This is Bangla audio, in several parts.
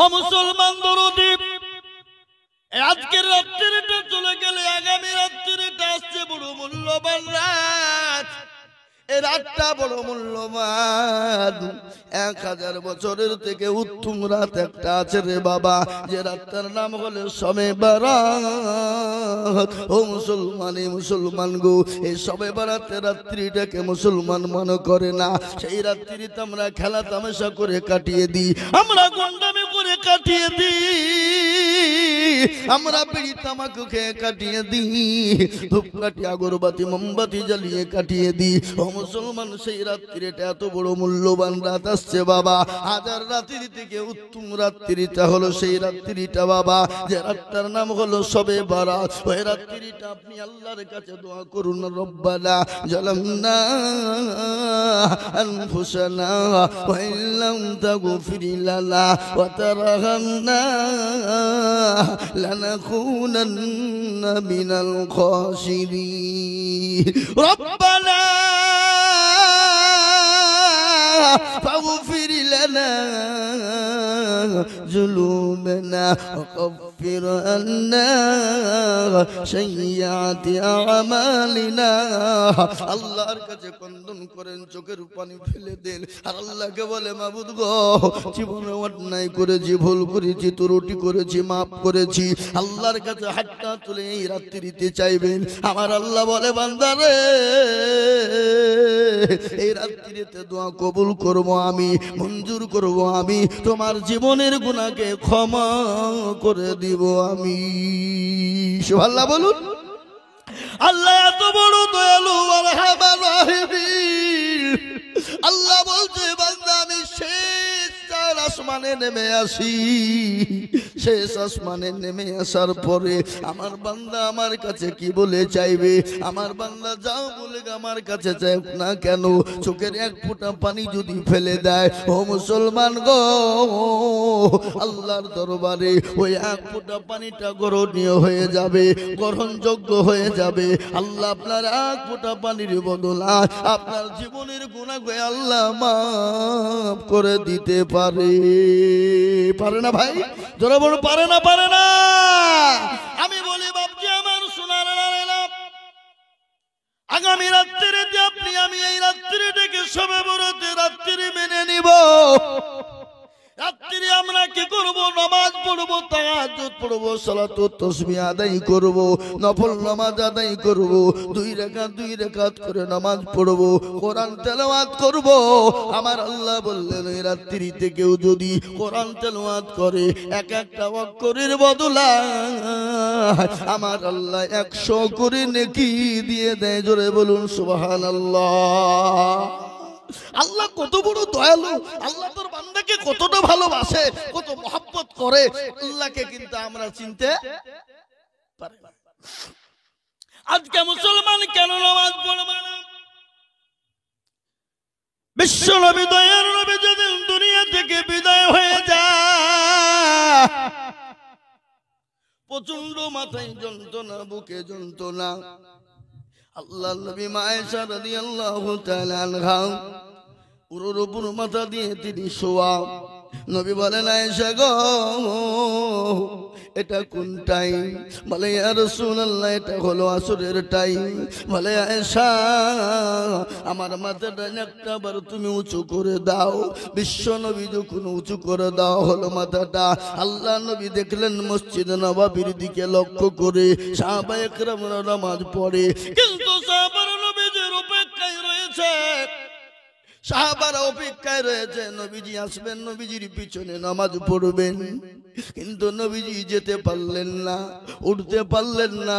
ও মুসলমান দরদি, আজকের রাত্রিটা চলে গেলে আগামী রাত্রিটা আসছে বড় মূল্যবান রাত। এই রাতটা বড় মূল্যবান। 1000 বছরের থেকে উত্তম রাত একটা আছে রে বাবা, যে রাতটার নাম হলো শবে বারাত। ও মুসলমান গো, এই শবে বারাতের রাত্রিটাকে মুসলমান মনে করে না। সেই রাত্রিতে আমরা খেলা তামাশা করে কাটিয়ে দিই, আমরা গুন্ডামি করে কাটিয়ে দিই, আমরা বিড়ি তামাকু খেয়ে কাটিয়ে দিই, ধূপকাঠি আগরবাতি মোমবাতি জ্বালিয়ে কাটিয়ে দিই। ও মুসলমান, সেই রাত্রিটা এত বড় মূল্যবান রাত আসছে বাবা। 1000 রাত্রি থেকে উত্তম রাত্রিটা হলো সেই রাত্রিটা বাবা, যে রাতটার নাম হলো শবে বারাত। ওই রাত্রিটা আপনি আল্লাহর কাছে দোয়া করুন, রব্বানা জালামনা আনফুসানা ওয়া ইল্লাম তাগফির লানা ওয়া তারহামনা লানাকুনান্না মিনাল খাসিরিন। রব্বানা فاغفر لنا ذنوبنا وكفر عنا سيئات أعمالنا। আল্লাহর কাছে কন্দন করেন, চোখের পানি ফেলে দেন, আর আল্লাহকে বলে মাবুদ গো, জীবনে অন্যায় করেছি, ভুল করেছি, ত্রুটি করেছি, মাফ করেছি। আল্লাহর কাছে হাতটা তুলে এই রাত্রিতে চাইবেন। আমার আল্লাহ বলে বান্দারে, এই রাত্রিতে দোয়া কবুল করব আমি, মঞ্জুর করব আমি, তোমার জীবনের গুনাহকে ক্ষমা করে দিব আমি। সুবহানাল্লাহ বলুন। আল্লাহ এত বড় দয়ালু, মারহাবা রাহিমিন। আল্লাহ বলছে বান্দা, আমি শেষ আসমানে নেমে আসি। শেষ আসমানে নেমে আসার পরে আমার বান্দা আমার কাছে কি বলে চাইবে? আমার বান্দা যাও বলে আমার কাছে চাই না কেন, চোখের এক ফোঁটা পানি যদি ফেলে দেয়, ও মুসলমান গো, আল্লাহর দরবারে ওই এক ফোঁটা পানিটা গ্রহণীয় হয়ে যাবে, গ্রহণযোগ্য হয়ে যাবে। আল্লাহ আপনার এক ফোঁটা পানির বদলা আপনার জীবনের গুনাহ আল্লাহ মাফ করে দিতে পারে। পারে না ভাই? জোরে বলো, পারে না? পারে না? আমি বলি বাপজি আমার, সোনার লালেরা, আগামী রাত্রিতে আপনি আমি এই রাত্রিটাকে শবে বরাতের রাত্রি মেনে নিব। রাত্রি আমরা কি করব? নামাজ পড়ব, তাহাজ্জুদ পড়ব, সালাতুত তাসবিহ আদায় করব, নফল নামাজ আদায় করব, 2 রাকাত করে নামাজ পড়ব, কোরআন তেলাওয়াত করব। আমার আল্লাহ বললেন, এই রাত্রিতে কেউ যদি কোরআন তেলাওয়াত করে এক একটা অক্ষরের বদলা আমার আল্লাহ 100 করে নেকি দিয়ে দেয়। জোরে বলুন সুবহানাল্লাহ। আল্লাহ কত বড় দয়ালু, আল্লাহ তোর বান্দাকে কতটা ভালোবাসে, কত মহব্বত করে, আল্লাহকে কিন্তু আমরা চিনতে পারি না। আজকে মুসলমান কেন নামাজ পড়বে না? বিশ্ব নবী, দয়ার নবী যেদিন দুনিয়া থেকে বিদায় হয়ে যায়, প্রচন্ড মাথায় যন্ত্রণা, বুকে যন্ত্রণা। আল্লাহ নবী মা আয়েশা রাদিয়াল্লাহু তাআলা আনহা পুরোর উপর মাথা দিয়ে তিনি শোয়া। নবী বলেন, আয়েশা গো, এটা কোন টাইম? বলে, ইয়া রাসূলুল্লাহ, এটা হলো আসরের টাইম। বলে, আয়েশা আমার মাথাটা একটা বার তুমি উঁচু করে দাও। বিশ্ব নবী যখন উঁচু করে দাও হলো মাথাটা, আল্লাহ নবী দেখলেন মসজিদ নববীর দিকে লক্ষ্য করে সাহাবায়ে কেরামরা নামাজ পড়ে, কিন্তু সাহাবারা নবীজির অপেক্ষায় রয়েছে। সাহাবারা অপেক্ষায় রয়েছে, নবীজি আসবেন, নবীজির পিছনে নামাজ পড়বেন, কিন্তু নবীজি যেতে পারলেন না, উঠতে পারলেন না।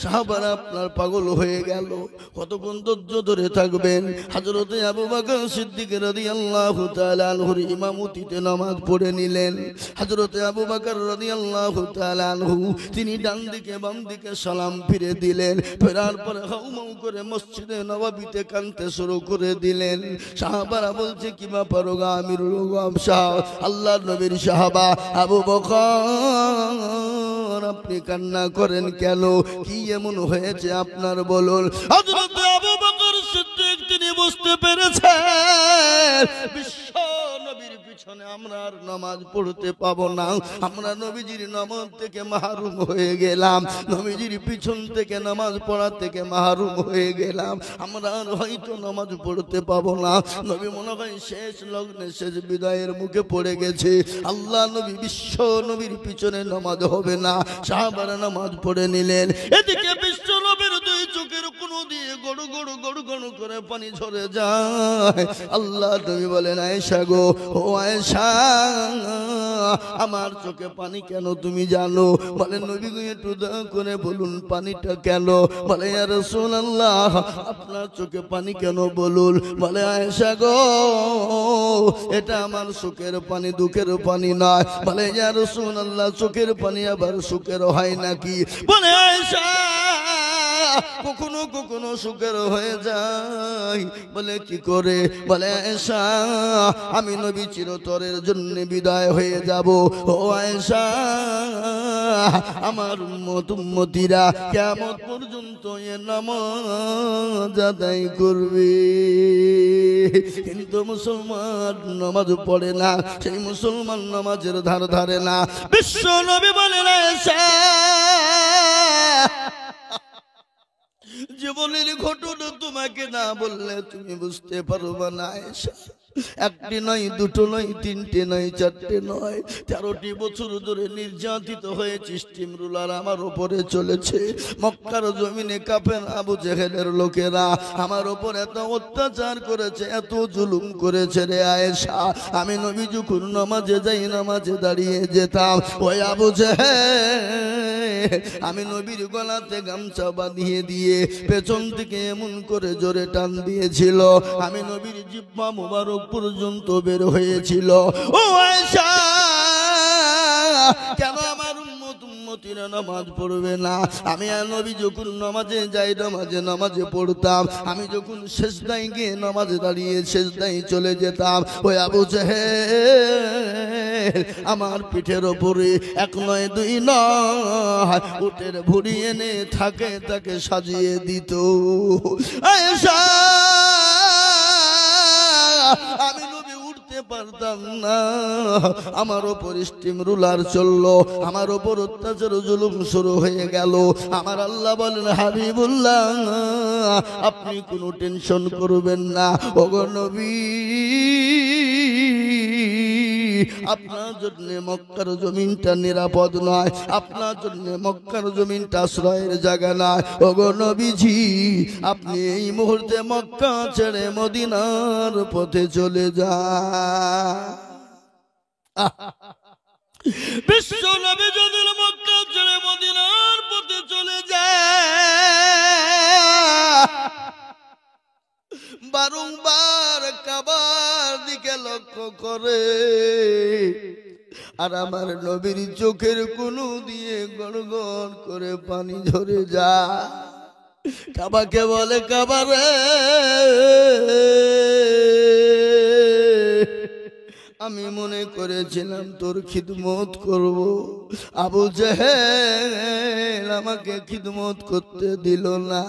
সাহাবারা আপনার পাগল হয়ে গেল, কতক্ষণ ধৈর্য ধরে থাকবেন? হযরতে আবু বকর সিদ্দিক রাদিয়াল্লাহু তাআলা আনহুর ইমামতিতে নামাজ পড়ে নিলেন। হযরতে আবু বকর রাদিয়াল্লাহু তাআলা আনহু তিনি ডান দিকে বাম দিকে সালাম ফিরে দিলেন, ফেরার পরে হাউমাউ করে মসজিদে নববীতে কাঁদতে শুরু করে দিলেন। সাহাবারা বলছে, কি ব্যাপার গো আমিরুল মুমিনিন সাহেব, আল্লাহর নবীর সাহাবা আবু বকর, আপনি কান্না করেন কেন? কি এমন হয়েছে আপনার বলুন? হযরত আবু বকর সিদ্দিক তিনি বুঝতে পেরেছেন বিশ্ব নবীর পিছনে আমরা আর নামাজ পড়তে পাবো না, আমরা নবীজির নামাজ থেকে মাহরুম হয়ে গেলাম, নবীজির পিছন থেকে নামাজ পড়া থেকে মাহরুম হয়ে গেলাম, আমরা আর হয়তো নামাজ পড়তে পাবো না। নবী মনে হয় শেষ লগ্নে শেষ বিদায়ের মুখে পড়ে গেছে। আল্লাহ নবী বিশ্ব নবীর পিছনে নামাজ হবে না, সাহাবারা নামাজ পড়ে নিলেন। এদিকে বিশ্ব নবীর দুই চোখের কোন দিয়ে গড় গড় গড় গড় করে পানি ঝরে যায়। আল্লাহ নবী বলেন, আয়েশা গো, ও আয়েশা, আমার চোখে পানি কেন তুমি জানো? বলে নবী গো একটু দয়া করে বলুন পানিটা কেন? বলে ইয়া রাসূলুল্লাহ, আপনার চোখে পানি কেন বলুন? বলে আয়েশা গো, এটা আমার সুখের পানি, দুঃখের পানি নয়। বলে ইয়া রাসূলুল্লাহ, চোখের পানি আবার সুখের হয় নাকি? বলে আয়েশা, কখনো কখনো সুখের হয়ে যায়। বলে কি করে? বলে আয়েশা, আমি নবী চিরতরের জন্য বিদায় হয়ে যাব। ও আয়েশা, আমার উম্মতীরা কিয়ামত পর্যন্ত এ নামাজ আদায় করবে। কিন্তু মুসলমান নামাজ পড়ে না, সেই মুসলমান নামাজের ধার ধারে না। বিশ্ব নবী বলেন, আয়েশা, জীবনের ঘটনা তোমাকে না বললে তুমি বুঝতে পারবে না আয়েশা। একটি নয়, দুটো নয়, তিনটে নয়, চারটে নয়, 13টি বছর ধরে নির্যাতিত হয়ে সিস্টেম রুলার আমার উপরে চলেছে। মক্কার জমিনে কাফের আবু জেহেলের লোকেরা আমার উপর এত অত্যাচার করেছে, এত জুলুম করেছে রে আয়েশা। আমি নবী যখন নামাজে যাই, নামাজে দাঁড়িয়ে যেতাম, ওই আবু জেহেল আমি নবীর গলাতে গামছা বাঁধিয়ে দিয়ে পেছন থেকে এমন করে জোরে টান দিয়েছিল, আমি নবীর জিহ্বা মুবারক পর্যন্ত বের হয়েছিল। ও আয়েশা, কেন আমার উম্মতীরা নামাজ পড়বে না? আমি আর নবী যখন নামাজে যাই, নামাজে পড়তাম, আমি যখন সেজদায় গিয়ে নামাজে দাঁড়িয়ে সেজদায় চলে যেতাম, ওই আবু জেহেল আমার পিঠের ওপরে এক নয় দুই নয় উটের ভুঁড়ি এনে থাকে তাকে সাজিয়ে দিত। আয়েশা, আমি নবী উঠতে পারতাম না, আমার ওপর স্টিম রুলার চললো, আমার ওপর অত্যাচার জুলুম শুরু হয়ে গেল। আমার আল্লাহ বলেন, হাবিবুল্লাহ, আপনি কোনো টেনশন করবেন না। ওগো নবী, আপনার জন্য মক্কার জমিনটা নিরাপদ নয়, আপনার জন্য মক্কার জমিনটা আশ্রয়ের জায়গা নয়। ওগো নবীজি, আপনি এই মুহূর্তে মক্কা ছেড়ে মদিনার পথে চলে যান। বিশ্ব নবী যদি মক্কা ছেড়ে মদিনার পথে চলে যায়, বারংবার কাবার দিকে লক্ষ্য করে, আর আমার নবীর চোখের কোণু দিয়ে গড় গড় করে পানি ঝরে যায়। কাবাকে বলে, কাবারে, আমি মনে করেছিলাম তোর খিদমত করব, আবু জেহেল আমাকে খিদমত করতে দিল না।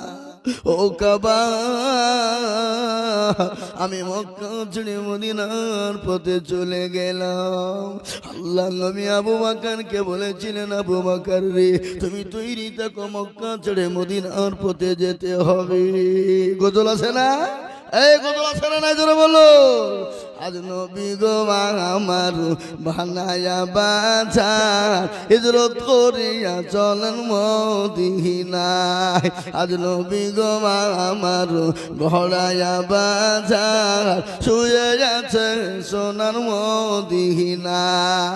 ও কাবা, আমি মক্কা ছেড়ে মদিনার পথে চলে গেলাম। আল্লাহ নবী আবু বকরকে বলেছিলেন, আবু বকর রে, তুমি তৈরি থাকো, মক্কা ছেড়ে মদিনার পথে যেতে হবে। গজল আছে না? এই গজল আছে না? নাই জোরে বলো। আজ নবী গো আমার বানায়া বাজার, হিজরত করিয়া চলেন মদিনায়। আজ নবী গো আমার ঘোড়ায়া বাজার, শুয়ে গেছে সোনার মদিনায়।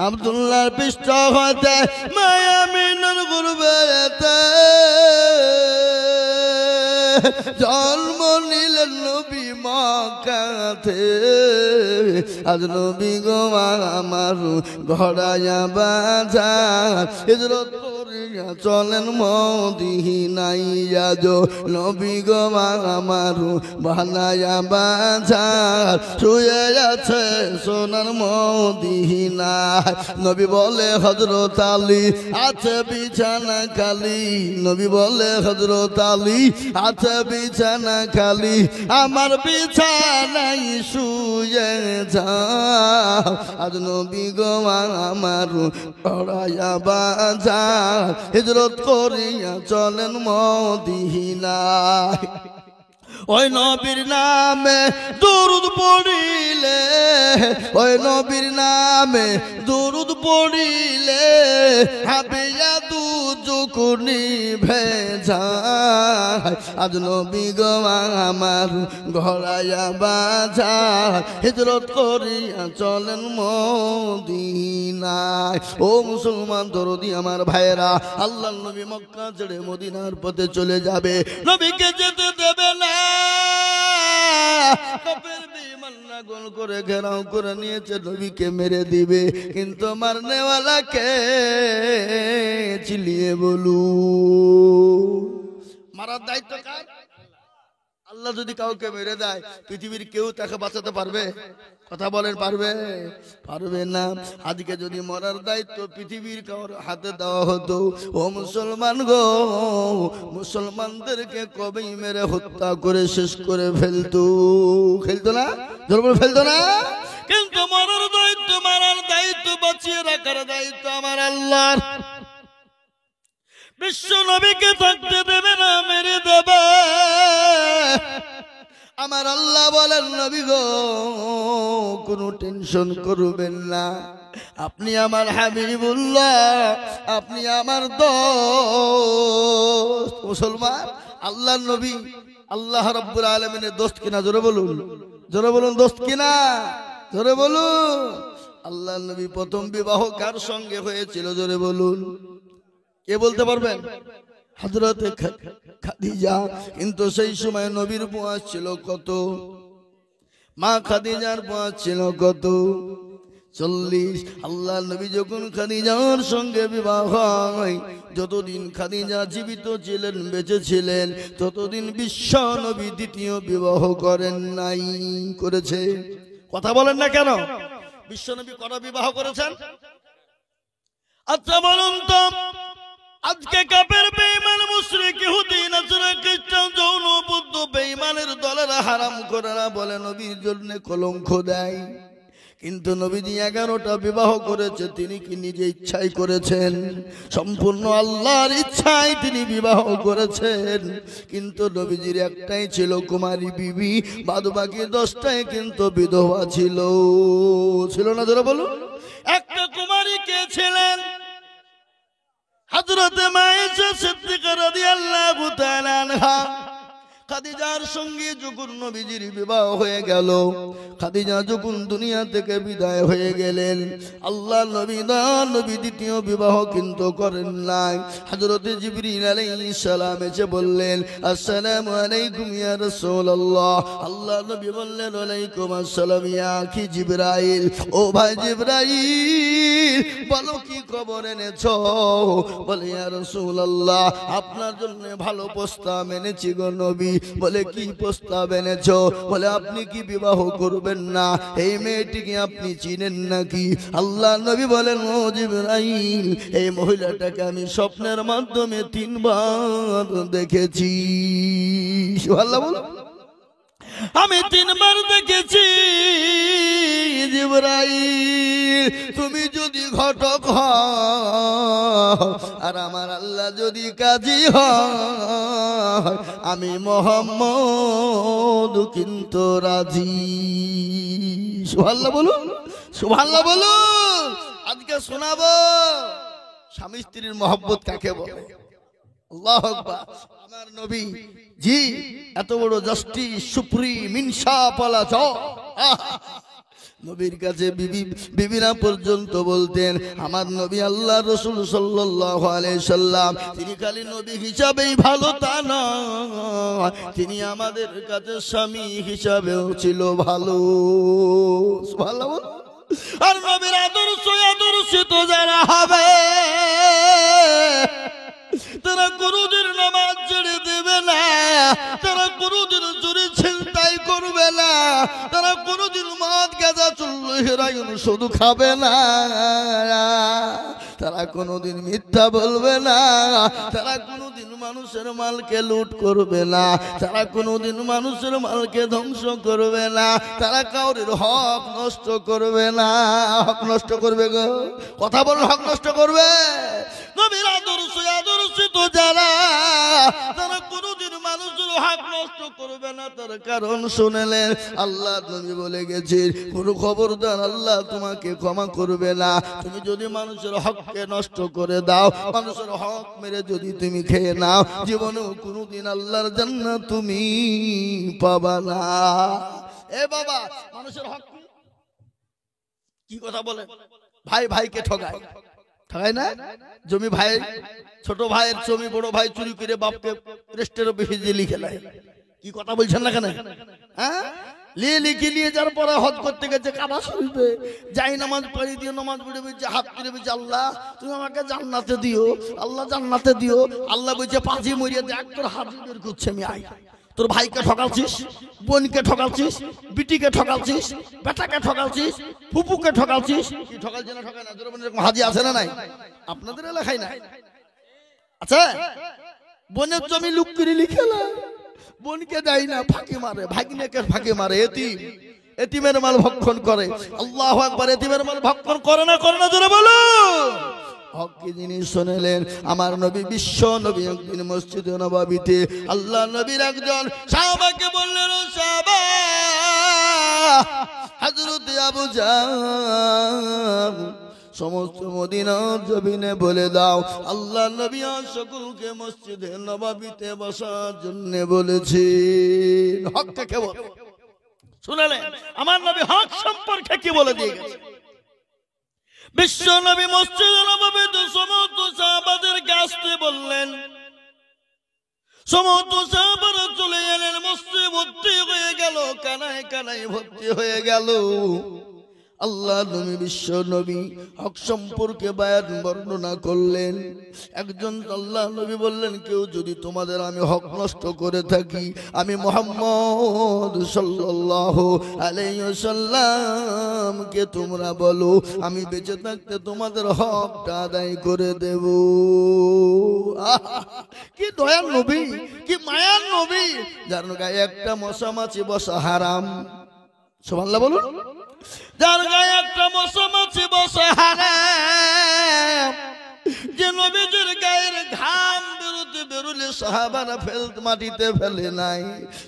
আব্দুল্লাহর পৃষ্ঠ হতে মায়া মিনার গুরবেতে জন্ম নিলেন নবী মক্কাতে। আজ নবী গো আমার ঘোড়ায়া বাজার, হিজরত করিয়া চলেন মদিনায়। আজ নবী গো আমার বানায়া বাজার, শুয়ে আছে সোনার মদিনায়। নবী বলে, হযরত আলী আছে বিছানা খালি, নবী বলে, হযরত আলী আছে বিছানা খালি, আমার বিছানা বিছানাই শুয়ে যাও আজ নবী গো আমার পড়ায়া বাজার হিজরত করিয়া চলেন মদিনায় ওই নবীর নামে দরুদ পড়িলে ওই নবীর নামে দরুদ পড়িলে হাবিয়া দুজুকুনি ভেজায় আজ নবী গো আমার ঘরায়া বাজার হিজরত করিয়া চলেন মদিনায় ও মুসলমান দরদি আমার ভাইরা আল্লাহর নবী মক্কা ছেড়ে মদিনার পথে চলে যাবে নবীকে যেতে দেবে না কাফের বেঈমান গোল করে ঘেরাও করে নিয়েছে নবীকে মেরে দিবে কিন্তু মারনেওয়ালাকে চিলিয়ে বলু মারার দায়িত্ব কার আল্লাহ যদি কাউকে মেরে দেয় পৃথিবীর কেউ তাকে বাঁচাতে পারবে কথা বলেন পারবে পারবে না আজকে যদি মরার দায়িত্ব পৃথিবীর কারোর হাতে দেওয়া হতো ও মুসলমান গো মুসলমানদেরকে কবেই মেরে হত্যা করে শেষ করে ফেলতো না ফেলতো না কিন্তু মরার দায়িত্ব বাঁচিয়ে রাখার দায়িত্ব আমার আল্লাহর বিশ্ব নবীকে থাকতে দেবে না মেরে দেবে আমার আল্লাহ বলেন নবী গো কোনো টেনশন করবেন না আপনি আমার হাবিবুল্লাহ আপনি আমার দোস্ত মুসলমান আল্লাহর নবী আল্লাহ রাব্বুল আলামিনের দোস্ত কিনা জোরে বলুন দোস্ত কিনা জোরে বলুন আল্লাহর নবী প্রথম বিবাহ কার সঙ্গে হয়েছিল জোরে বলুন কে বলতে পারবেন হযরতে খাদিজা কিন্তু সেই সময় নবীর বয়স ছিল কত মা খাদিজার বয়স ছিল কত 40 আল্লাহ নবী যখন খাদিজার সঙ্গে বিবাহ হয় যতদিন খাদিজা জীবিত ছিলেন বেঁচে ছিলেন ততদিন বিশ্ব নবী দ্বিতীয় বিবাহ করেন নাই করেছে কথা বলেন না কেন বিশ্ব নবী কটা বিবাহ করেছেন আচ্ছা বলুন তো আজকে কাফের বেঈমান মুশরিক ইহুদি নাসারা খ্রিস্টান যৌন বৌদ্ধ বেঈমানের দলেরা হারাম করেরা বলে নবীর জন্য কলঙ্ক দেয় কিন্তু নবীজি 11টা বিবাহ করেছে তিনি কি নিজে ইচ্ছাই করেছেন সম্পূর্ণ আল্লাহর ইচ্ছায় তিনি বিবাহ করেছেন কিন্তু নবীজির একটাই ছিল কুমারী বিবি বাদবাকি 10টাই কিন্তু বিধবা ছিল না যারা বলুন একটা কুমারী কে ছিলেন হযরত মায়েশা সিদ্দিকা রাদিয়াল্লাহু তাআলা আনহা খাদিজার সঙ্গে যখন নবীজির বিবাহ হয়ে গেল খাদিজা যখন দুনিয়া থেকে বিদায় হয়ে গেলেন আল্লাহ নবী দ্বিতীয় বিবাহ কিন্তু করেন নাই হযরত জিবরিল আলাইহিস সালাম এসে বললেন আসসালামু আলাইকুম ইয়া রাসূলুল্লাহ আল্লাহ নবী বললেন ওয়ালাইকুম আসসালাম ইয়া আখি জিবরাইল ও ভাই জিবরাইল বলো কি খবর এনেছো বলে ইয়া রাসূলুল্লাহ আপনার জন্য ভালো প্রস্তাব এনেছি গো নবী বলে কি প্রস্তাব এনেছো বলে আপনি কি বিবাহ করবেন না এই মেয়েটিকে আপনি চিনেন নাকি আল্লাহ নবী বলেন ও জিবরাইল এই মহিলাটাকে আমি স্বপ্নের মাধ্যমে 3 বার দেখেছি সুবহানাল্লাহ বলো আমি 3 বার দেখেছি জিবরাইল তুমি যদি ঘটক হও আর আমার আল্লাহ যদি কাজী হয় আমি মুহাম্মদ কিন্তু রাজি সুবহানাল্লাহ বলুন আজকে শোনাবো স্বামী স্ত্রীর মহব্বত কাকে বলে আল্লাহু আকবার আমার নবী জি এত বড় জাস্টিস সুপ্রিম ইনসাফ ওয়ালা জজ নবীর কাছে বিবিরা পর্যন্ত বলতেন আমার নবী আল্লাহ রাসূল সাল্লাল্লাহু আলাইহি সাল্লাম তিনি খালি নবী হিসাবেই ভালো তা না তিনি আমাদের কাছে স্বামী হিসাবেও ছিল ভালো সুবহানাল্লাহ আর নবীর আদর্শিত যারা হবে তারা কোনদিন নামাজ ছেড়ে দেবে না তারা কোনদিন চুরি ছিনতাই করবে না তারা কোনদিন মদ গাঁজা চুল্লু হেরাইন শুধু খাবে না তারা কোনদিন মিথ্যা বলবে না তারা কোনদিন মানুষের মালকে লুট করবে না, তারা কোনোদিন মানুষের মালকে ধ্বংস করবে না, তারা কাউরের হক নষ্ট করবে না। হক নষ্ট করবে গো, কথা বলুন, হক নষ্ট করবে। নবীর আদর্শিত যারা, তারা কোনোদিন মানুষের হক নষ্ট করবে না। তার কারণ শুনলেন, আল্লাহ নবী বলে গেছে, কোনো খবরদার আল্লাহ তোমাকে ক্ষমা করবে না তুমি যদি মানুষের হককে নষ্ট করে দাও। মানুষের হক মেরে যদি তুমি খেয়ে নাও, জীবনেও কোনোদিন আল্লাহর জান্নাত তুমি পাবা না। এ বাবা, মানুষের হক কি কথা বলে? ভাই ভাইকে ঠকায়, ঠকায় না? জমি ভাই, ছোট ভাইয়ের জমি বড় ভাই চুরি করে বাপকে রেস্টের অফিসে লিখে নেয়। কি কথা বলছেন না কেন? হ্যাঁ, লিখে নিয়ে যার পরে হজ করতে গেছে কাবা শরীফে, যাই নামাজ পড়ি দিয়ে নামাজ পড়ে বলছে, হাত তুলে বলছে, আল্লাহ তুমি আমাকে জান্নাতে দিও, আল্লাহ জান্নাতে দিও। আল্লাহ বলছে, পাঁচি মরিয়ে দেখ তোর হাত বের করছে, আমি আই। তোর ভাইকে ঠকালছিস, বোনকে ঠকালছিস, বিটিকে ঠকালছিস, বেটাকে ঠকালছিস, ফুপুকে ঠকালছিস। কি ঠকালছে না ঠকায় না? এরকম হাজি আছে না নাই? আপনাদের এলাকায় না? আচ্ছা, বোনের জমি লুক করে লিখে না, বোনকে দেয় না, ফাঁকি মারে, ভাগিনাকে ফাঁকি মারে, এতিমের মাল ভক্ষণ করে। আল্লাহু আকবার, এতিমের মাল ভক্ষণ করে না, করে না? জোরে বলো। হক কি জিনিস শুনলেন? আমার নবী, বিশ্ব নবী একদিন মসজিদে নববীতে আল্লাহ নবীর একজন সাহাবাকে বললেন, ও সাহাবা, হযরত আবু জাহল সমস্ত মদিনার জমিনে বলে দাও, আল্লাহ নবী সকলকে মসজিদে নববীতে বসার জন্য বলেছেন। হক কে বলে শুনলেন? আমার নবী হক সম্পর্কে কি বলে দিয়ে গেছে? বিশ্ব নবী মসজিদে নববীতে সমস্ত সাহাবাদেরকে আসতে বললেন। সমস্ত সাহাবারা চলে এলেন, মসজিদে ভর্তি হয়ে গেল, কানায় কানায় ভর্তি হয়ে গেল। আল্লাহ নবী, বিশ্ব নবী হক সম্পর্কে বায়ান বর্ণনা করলেন। একজন আল্লাহ নবী বললেন, কেউ যদি তোমাদের আমি হক নষ্ট করে থাকি, আমি মুহাম্মদ সাল্লাল্লাহু আলাইহি ওয়াসাল্লামকে তোমরা বলো, আমি বেঁচে থাকতে তোমাদের হকটা আদায় করে দেব। কি দয়ার নবী, কি মায়ার নবী, যার গায়ে একটা মশা মাছি বসা হারাম। সুবহানাল্লাহ বলুন। যার গায়ে একটা মশা মাছি বসা হারাম, যে নবীজির গায়ের ঘাম বেরোলে সাহাবারা মাটিতে ফেলে নাই।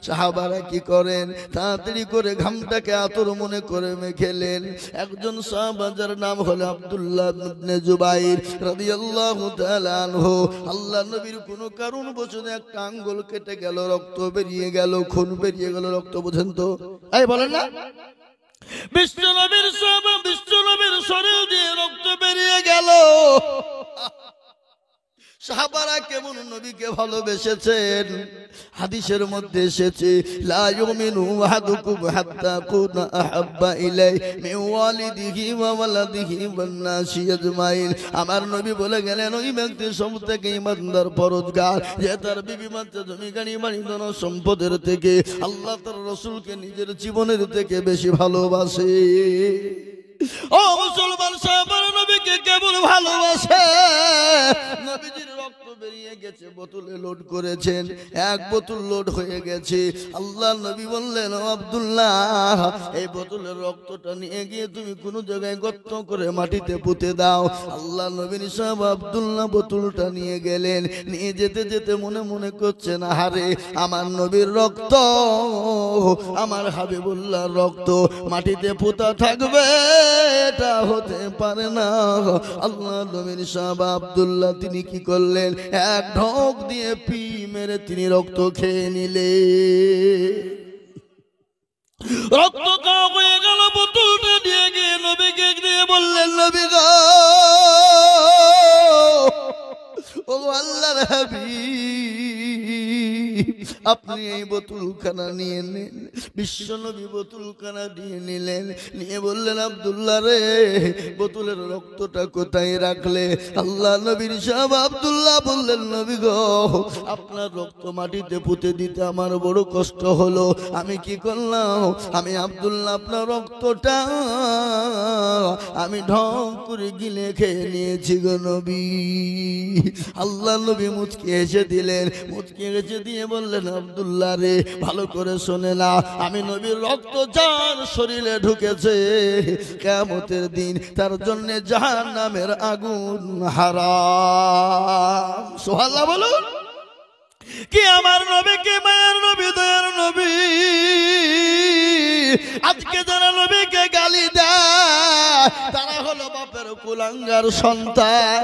সাহাবারা কি করেন? তাড়াতাড়ি করে ঘামটাকে আতর মনে করে মেখেলেন। একজন সাহাবা যার নাম হলো আব্দুল্লাহ ইবনে জুবাইর রাদিয়াল্লাহু তাআলা আনহু, আল্লাহ নবীর কোনো কারণ বশত একটা আঙ্গুল কেটে গেল, রক্ত বেরিয়ে গেল, খুন বেরিয়ে গেল। রক্ত বোঝেন তো? এই বলেন না, বিশ্ব নবীর শরীর দিয়ে রক্ত বেরিয়ে গেল। সাহাবারা কেমন নবীকে ভালোবেসেছেন। হাদিসের মধ্যে এসেছে, লা ইউমিনু আহাদুকুম হাত্তা কুনা আহাব্বা ইলাইহি মিন ওয়ালিদিহি ওয়া ওয়ালাদিহি ওয়ান নাসি আজমাইন। আমার নবী বলে গেলেন, ওই ব্যক্তি সব থেকে ইমানদার পরহেজগার, যে তার বিবি বাচ্চা জমি গাড়ি বাড়ি ধন সম্পদের থেকে আল্লাহ তার রাসূলকে নিজের জীবনের থেকে বেশি ভালোবাসে। ও মুসলমান, সাহাবারা নবীকে কেমন ভালোবাসে। নবীজির রক্ত বেরিয়ে গেছে, বোতলে লোড করেছেন, এক বোতল লোড হয়ে গেছে। আল্লাহ নবী বললেন, ও আব্দুল্লাহ, এই বোতলের রক্তটা নিয়ে গিয়ে তুমি কোন জায়গায় গর্ত করে মাটিতে পুঁতে দাও। আল্লাহ নবীর সাহেব আব্দুল্লাহ বোতলটা নিয়ে গেলেন। নিয়ে যেতে যেতে মনে মনে করছেন, আহারে আমার নবীর রক্ত, আমার হাবিবুল্লাহর রক্ত মাটিতে পুঁতা থাকবে, এটা হতে পারে না। আল্লাহ নবীর সাহাবা আব্দুল্লাহ তিনি কি করলেন? এক ঢোক দিয়ে পি মেরে তিনি রক্ত খেয়ে নিলে। রক্ত খাওয়া হয়ে গেল, বোতলটা দিয়ে গিয়ে নবীকে দিয়ে বললেন, নবী গো, ও আল্লাহর হাবিব, আপনি এই বোতলখানা নিয়ে নেন। বিশ্বনবী বোতলখানা নিয়ে নিলেন, নিয়ে বললেন আব্দুল্লাহ রে, বোতলের রক্তটা কোথায় রাখলে? আল্লাহ নবীর সাহেব আব্দুল্লাহ বললেন নবী গো, আপনার রক্ত মাটিতে পুঁতে দিতে আমার বড় কষ্ট হলো। আমি কি করলাম? আমি আব্দুল্লাহ আপনার রক্তটা আমি ঢং করে গিলে খেয়ে নিয়েছি গো নবী। আল্লাহ নবী মুচকি হেসে দিলেন, মুচকি হেসে দিয়ে বললেন আব্দুল্লাহ রে, ভালো করে শোনে না, আমি নবীর রক্ত যার শরীরে ঢুকেছে কিয়ামতের দিন তার জন্য জাহান্নামের আগুন হারাম। সুবহানাল্লাহ বলুন। কি আমার নবী, কি মায়ের নবী, দয়ার নবী, আজকে যারা নবীকে গালি দেয় তারা হলো বাপের কুলাঙ্গার সন্তান।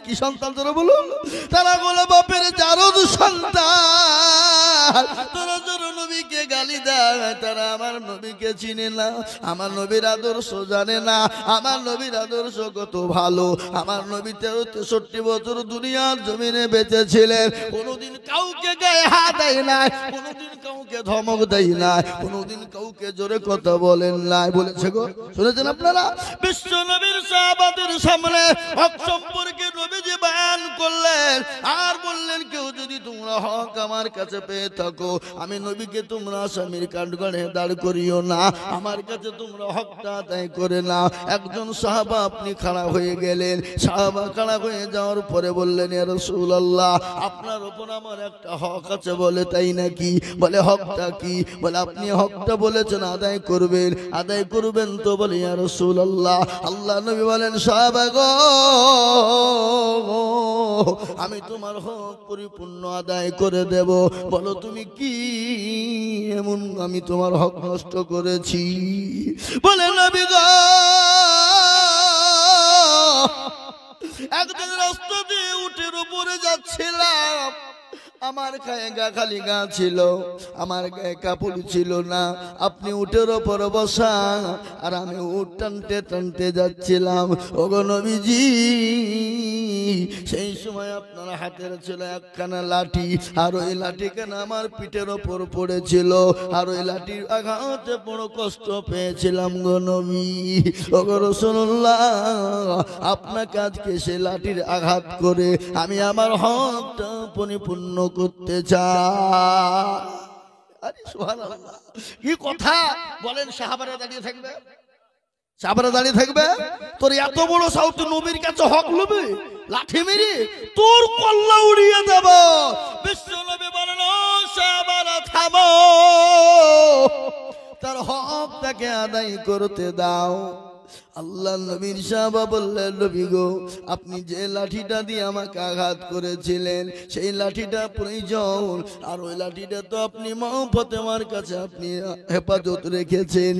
কি সন্তান তোরা বলুন? তারা হলো বাপের জারদ সন্তান। তোরা যারা নবীকে গালি দেয় তারা আমার নবীকে চিনে না, আমার নবীর আদর্শ জানে না। আমার নবীর আদর্শ কত ভালো। আমার নবী 63 বছর দুনিয়ার জমিনে বেঁচে ছিলেন, কোনোদিন কাউকে গায়ে হাত দেয় নাই, কোনোদিন কাউকে ধমক দেয় নাই, কোনোদিন কাউকে জোরে কথা বলেন নাই। বলেছে গো, শুনেছেন আপনারা? বিশ্ব নবীর সাহাবাদের সামনে হক সম্পর্কে নবীজি বয়ান করলেন আর বললেন, কেউ যদি তোমরা হক আমার কাছে পেয়ে থাকো, আমি নবীকে তোমরা আসামির কাঠগড়ায় দাঁড় করিও না, আমার কাছে তোমরা হকটা আদায় করে নাও। একজন সাহাবা আপনি খাড়া হয়ে গেলেন। সাহাবা খাড়া হয়ে যাওয়ার পরে বললেন, ইয়া রাসূলুল্লাহ, আপনার উপর আমার একটা হক আছে। বলে তাই নাকি? বলে হকটা কি? বলে আপনি হকটা বলেছেন আদায় করবেন, আদায় করবেন তো? বলে ইয়া রাসূলুল্লাহ। আল্লাহ নবী বলেন, সাহাবা গো, আমি তোমার হক পরিপূর্ণ আদায় করে দেব। বলো তুমি কি এমন আমি তোমার হক নষ্ট করেছি? বলে নবী গো, একদিন রাস্তা দিয়ে উটের উপরে যাচ্ছিলাম, আমার গায়ে গা খালি গা ছিল, আমার গায়ে কাপড় ছিল না। আপনি উটের ওপর বসা আর আমি উট টানতে টানতে যাচ্ছিলাম। ওগো নবীজি, সেই সময় আপনার হাতের ছিল একখানা লাঠি, আর ওই লাঠিখানা আমার পিঠের ওপর পড়েছিল, আর ওই লাঠির আঘাতে বড় কষ্ট পেয়েছিলাম গো নবী। ওগো রাসূলুল্লাহ, আপনাকে আজকে সেই লাঠির আঘাত করে আমি আমার হকটা পরিপূর্ণ করতে চাই। আরে সুবহানাল্লাহ, কি কথা বলেন! সাহাবারা দাঁড়িয়ে থাকবে, সাহাবারা দাঁড়িয়ে থাকবে। তোর এত বড় সাহস, তুই নবীর কাছে হক লবে? লাঠি মেরে তোর কল্লা উড়িয়ে দেব। বিশ্ব নবী বলেন, ও সাহাবারা থামো, তার হকটাকে আদায় করতে দাও। আল্লাহ নবীর সাহাবা বললেন, নবী গো, আপনি যে লাঠিটা দিয়ে আমাকে আঘাত করেছিলেন সেই লাঠিটা প্রয়োজন, আর ওই লাঠিটা তো আপনি মা ফাতেমার কাছে আপনি হেফাজত রেখেছেন।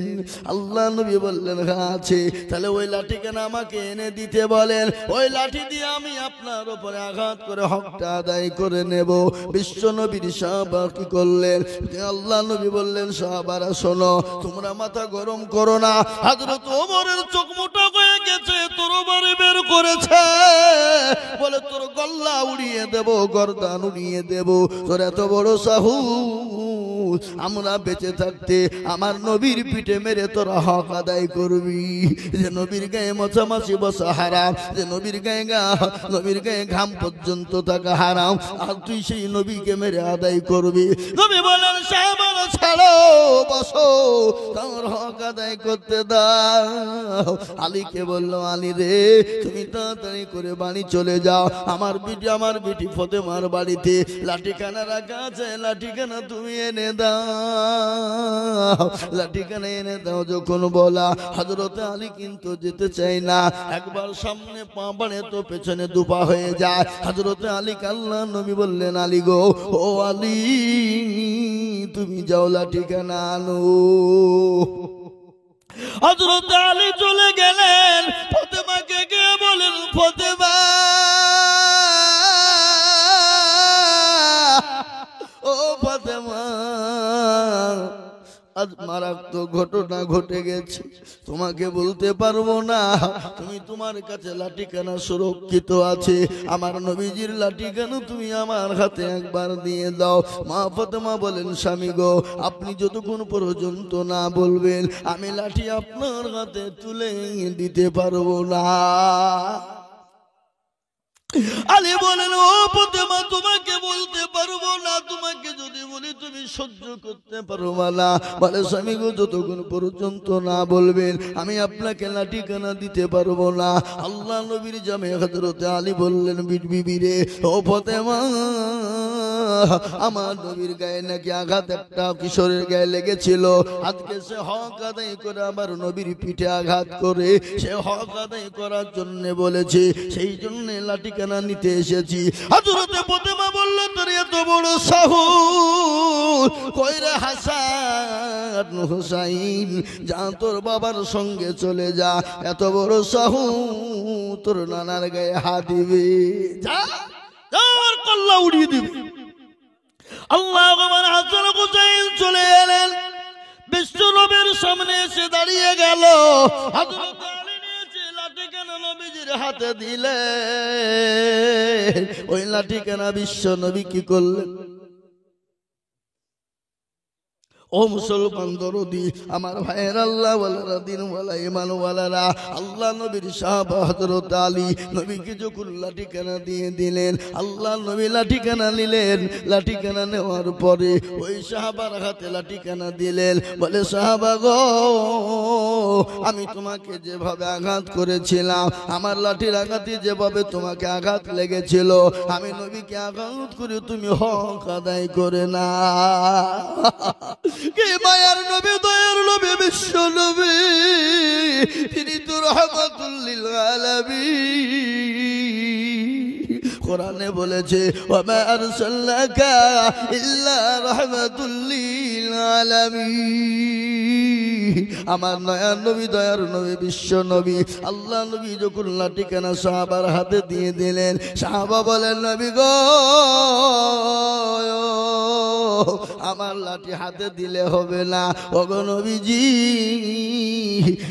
আল্লাহ নবী বললেন, হ্যাঁ আছে। তাহলে ওই লাঠিখানা আমাকে এনে দিতে বলেন, ওই লাঠি দিয়ে আমি আপনার উপরে আঘাত করে হকটা আদায় করে নেব। বিশ্ব নবীর সাহাবা কি করলেন? আল্লাহ নবী বললেন, সাহাবারা শোনো, তোমরা মাথা গরম করো না। হযরত ওমরের চোখ মোটা হয়ে গেছে, তরবারি বের করেছে, বলে তোর গল্লা উড়িয়ে দেব, গর্দান উড়িয়ে দেব। তোর এত বড় সাহস, আমরা বেঁচে থাকতে আমার নবীর পিঠে মেরে তোরা হক আদায় করবি? যে নবীর গায়ে মোছামাছি বসা হারাম, যে নবীর গায়ে ঘাম পর্যন্ত থাকা হারাম, আর তুই সেই নবীকে মেরে আদায় করবি? নবী বলেন, সাহাবারা ছাড়ো, বসো, তোর হক আদায় করতে দাও। আলীকে বলল, আলী রে, তুমি তাড়াতাড়ি করে বাড়ি চলে যাও, আমার বিটি ফাতেমার বাড়িতে লাঠিখানা রাখা আছে, লাঠিখানা তুমি এনে দাও, লাঠিখানা এনে দাও। যখন বলা, হযরত আলী কিন্তু যেতে চাই না, একবার সামনে পা বাড়ে তো পেছনে দুপা হয়ে যায়। হযরত আলীকে আল্লাহ নবী বললেন, আলী গো, ও আলী, তুমি যাও লাঠিখানা আনো। হযরত আলী চলে গেলেন, ফাতেমাকে গিয়ে বলেন, ফাতেমা, ও ফাতেমা, আজ মারাত্মক ঘটনা ঘটে গেছে, তোমাকে বলতে পারবো না। তুমি তোমার কাছে লাঠিখানা সুরক্ষিত আছে, আমার নবীজির লাঠিখানা তুমি আমার হাতে একবার দিয়ে দাও। মা ফাতেমা বলেন, স্বামী গো, আপনি যতক্ষণ পর্যন্ত না বলবেন আমি লাঠি আপনার হাতে তুলে দিতে পারবো না। আলী বলেন, ও ফাতেমা, তোমাকে বলতে পারবো না, তোমাকে যদি বলি তুমি সহ্য করতে পারবো না। বলে, স্বামী গো, যতক্ষণ পর্যন্ত না বলবেন আমি আপনাকে লাঠিখানা দিতে পারবো না। আল্লাহ নবীর জামে হযরত আলী বললেন, বিবি রে, ও ফাতেমা, আমার নবীর গায়ে নাকি আঘাত একটা কিশোরের গায়ে লেগেছিল, আজকে সে হক আদায় করে আমার নবীর পিঠে আঘাত করে সে হক আদায় করার জন্য বলেছে, সেই জন্য লাঠিখানা নিতে এসেছি। হযরত ফাতেমা বলল, তোর এত বড় সাহস, কইরে হাসান হুসাইন, যা তোর বাবার সঙ্গে চলে যা, এত বড় সাহস তোর নানার গায়ে হাত দিবে, যা আর কল্লা উড়িয়ে দিবে। আল্লাহ আমার হাসান হুসাইন চলে এলেন, বিশ্ব নবীর সামনে এসে দাঁড়িয়ে গেল। হযরত আলী নিয়েছে লাঠিখানা নবীজির হাতে দিলে, ওই লাঠিখানা বিশ্ব নবী কি করলেন? ও মুসলমান দরদি, আমার ভাইয়ের আল্লাহ ওয়ালারা, দিন ওয়ালা, ইমান ওয়ালারা, আল্লাহ নবীর সাহাবা হযরত আলী নবীকে যখন লাঠিখানা দিয়ে দিলেন, আল্লাহ নবী লাঠিখানা নিলেন। লাঠিখানা নেওয়ার পরে ওই সাহাবার হাতে লাঠিখানা দিলেন। বলে, সাহাবা গো, আমি তোমাকে যেভাবে আঘাত করেছিলাম, আমার লাঠির আঘাতে যেভাবে তোমাকে আঘাত লেগেছিল, আমি নবীকে আঘাত করে তুমি হক আদায় করে না। কে মায়ার নবী, দয়ার নবী, বিশ্ব নবী, তিনি তো রাহমাতুল লিল আলামিন। কোরআনে বলেছে, ওয়া মা আরসালনাকা ইল্লা রাহমাতুল লিল আলামিন। আমার নয়ার নবী, দয়ার নবী, বিশ্ব নবী, আল্লাহ নবী যখন লাঠিখানা সাহাবার হাতে দিয়ে দিলেন, সাহাবা বলেন, নবী গো, আমার লাঠি হাতে দিলে হবে না। ওগো নবীজি,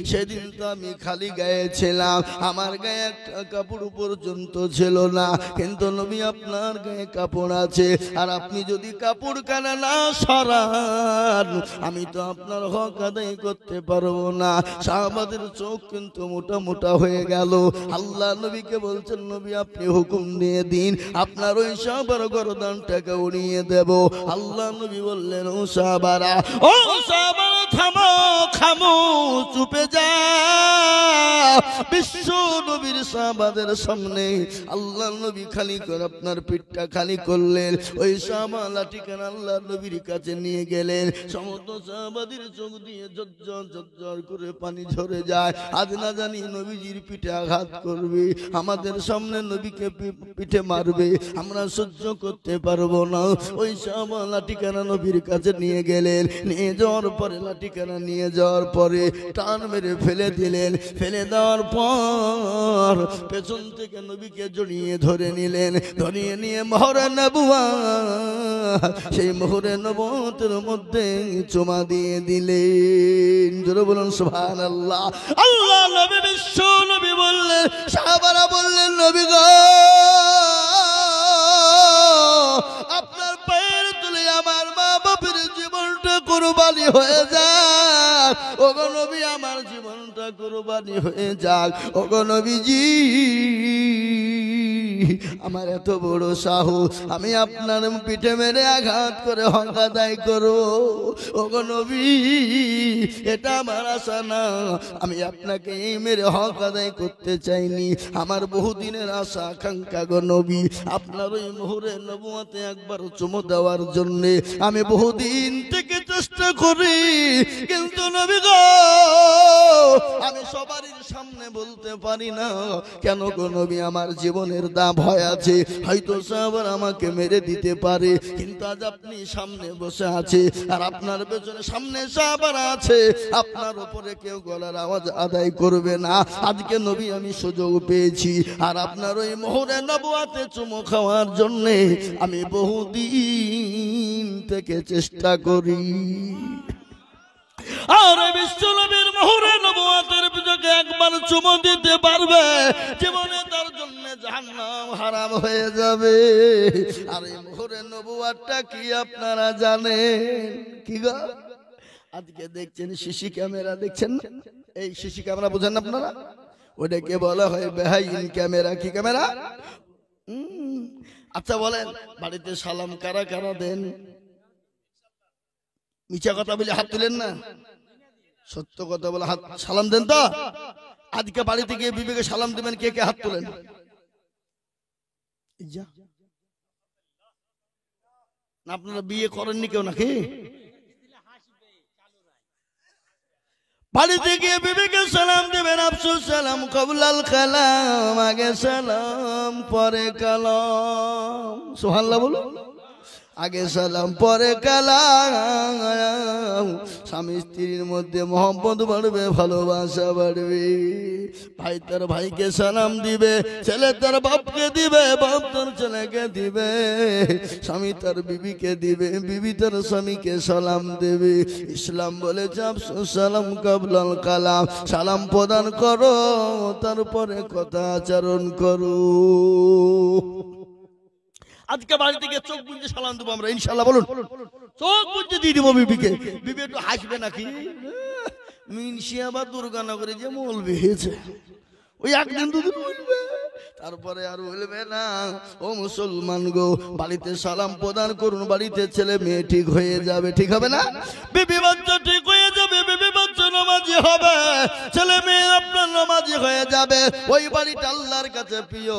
সেদিন তো আমি খালি গায়ে ছিলাম, আমার গায়ে একটা কাপড় পর্যন্ত ছিল না, কিন্তু নবী আপনার গায়ে কাপড় আছে, আর আপনি যদি কাপড় কানা না সরান আমি তো আপনার হক আদায় করতে পারবো না। সাহাবাদের চোখ কিন্তু মোটা মোটা হয়ে গেল। আল্লাহ নবীকে বলছেন, নবী আপনি হুকুম দিয়ে দিন, আপনার ওই সাহাবার গরদানটাকে উড়িয়ে দেব। আল্লাহ নবী বললেন, ও সাহাবারা, ও সাহাবারা, থামো, খামো, চুপে যা। বিশ্ব নবীর সাহাবাদের সামনে আল্লাহ নবী খালি করে আপনার পিঠটা খালি করলেন। ওই সাহাবা লাঠিখানা আল্লাহ নবীর কাছে নিয়ে গেলেন। সমস্ত সাহাবাদের চোখ দিয়ে ঝরঝর ঝরঝর করে পানি ঝরে যায়। আজ না জানি নবীজির পিঠে আঘাত করবে, আমাদের সামনে নবীকে পিঠে মারবে, আমরা সহ্য করতে পারবো না। ওই সাহাবা লাঠিখানা নবীর কাছে নিয়ে গেলেন। নিয়ে যাওয়ার পরে লাঠিখানা নিয়ে যাওয়ার পরে টান মেরে ফেলে দিলেন। ফেলে দেওয়ার পর পেছন থেকে নবীকে জড়িয়ে ধরে নিলেন। ধরিয়ে নিয়ে মোহরে নবুয়ত, সেই মোহরে নবুয়তের মধ্যে চুমা দিয়ে দিলেন। জোরে বলুন সুবহানাল্লাহ। আল্লাহ নবী, বিশ্ব নবী বললেন, সাহাবারা বললেন, নবী গো, আপনার পায়ের তুলে আমার মা বাপের জীবনটা কুরবানি হয়ে যাক। ওগো নবী, আমার জীবনটা কুরবানি হয়ে যাক। ওগো নবীজি, আমার এত বড় সাহস, আমি আপনার পিঠে মেরে আঘাত করে হক আদায় করো। ওগো নবী, এটা আমার আশা না, আমি আপনাকে এই মেরে হক আদায় করতে চাইনি, আমার বহুদিনের আশা আকাঙ্ক্ষা গো নবী, আপনার ওই মোহরে নবুয়তে একবার চুমু দেওয়ার জন্য আমি বহুদিন থেকে চেষ্টা করি, কিন্তু নবী গো, আমি সবারই সামনে বলতে পারি না। কেন গো নবী, আমার জীবনের দাম ভয় আছে, হয়তো সাহাবার আমাকে মেরে দিতে পারে, কিন্তু আজ আপনি সামনে বসে আছে আর আপনার পেছনে সামনে সাহাবার আছে, আপনার উপরে কেউ গলার আওয়াজ আদায় করবে না। আজকে নবী আমি সুযোগ পেয়েছি, আর আপনার ওই মোহরে নবুয়তে চুমু খাওয়ার জন্য আমি বহুদিন থেকে চেষ্টা করি। আর বিশ্বনবীর মোহরে নবুয়তের পিছনে একবার চুমো দিতে পারবে, জীবনে তার জন্য জাহান্নাম হারাম হয়ে যাবে। আর এই মোহরে নবুয়তটা কি আপনারা জানেন? কি গো, আজকে দেখছেন সিসি ক্যামেরা, দেখছেন না? এই সিসি ক্যামেরা বুঝেন না আপনারা? ওটাকে বলা হয় বেহাইন ক্যামেরা। কি ক্যামেরা? আচ্ছা বলেন, বাড়িতে সালাম কারা কারা দেন? মিছা কথা বলে হাত তুলেন না, সত্য কথা বলে হাত সালাম দেন তো? আজকে বাড়িতে গিয়ে বিবেকে সালাম দিবেন, কে কে হাত তোলেন? আপনারা বিয়ে করেননি কেউ নাকি? বাড়িতে গিয়ে বিবেকে সালাম দিবেন। আফসোস সালাম কবুলাল কালাম, আগে সালাম পরে কালাম। সুবহানাল্লাহ বলুন। আগে সালাম পরে কালাম। স্বামী স্ত্রীর মধ্যে মহব্বত বাড়বে, ভালোবাসা বাড়বে। ভাই তার ভাইকে সালাম দিবে, ছেলে তার বাপকে দিবে, বাপ তার ছেলেকে দিবে, স্বামী তার বিবিকে দিবে, বিবি তার স্বামীকে সালাম দেবে। ইসলাম বলেছে আফসোস সালাম কবলাল কালাম, সালাম প্রদান করো তারপরে কথা আচরণ করো। আজকে বাড়ি থেকে চোখ বুঝে সালাম দেবো আমরা ইনশাল্লাহ। বলুন, চোখ বুঝে দিয়ে দিব বিবিকে। বিবি একটু হাসবে নাকি? মিনসিয়া বা দুর্গানগরে যে মৌলবি হয়েছে, ওই একদিন দুদিন বলবে, তারপরে আর বলবে না। ও মুসলমান গো, বাড়িতে সালাম প্রদান করুন, বাড়িতে ছেলে মেয়ে ঠিক হয়ে যাবে। ঠিক হবে না? বিবি বাচ্চা ঠিক হয়ে যাবে, বিবি বাচ্চা নামাজি হবে, ছেলে মেয়ে আপনার নামাজি হয়ে যাবে। ওই বাড়িটা আল্লাহর কাছে প্রিয়,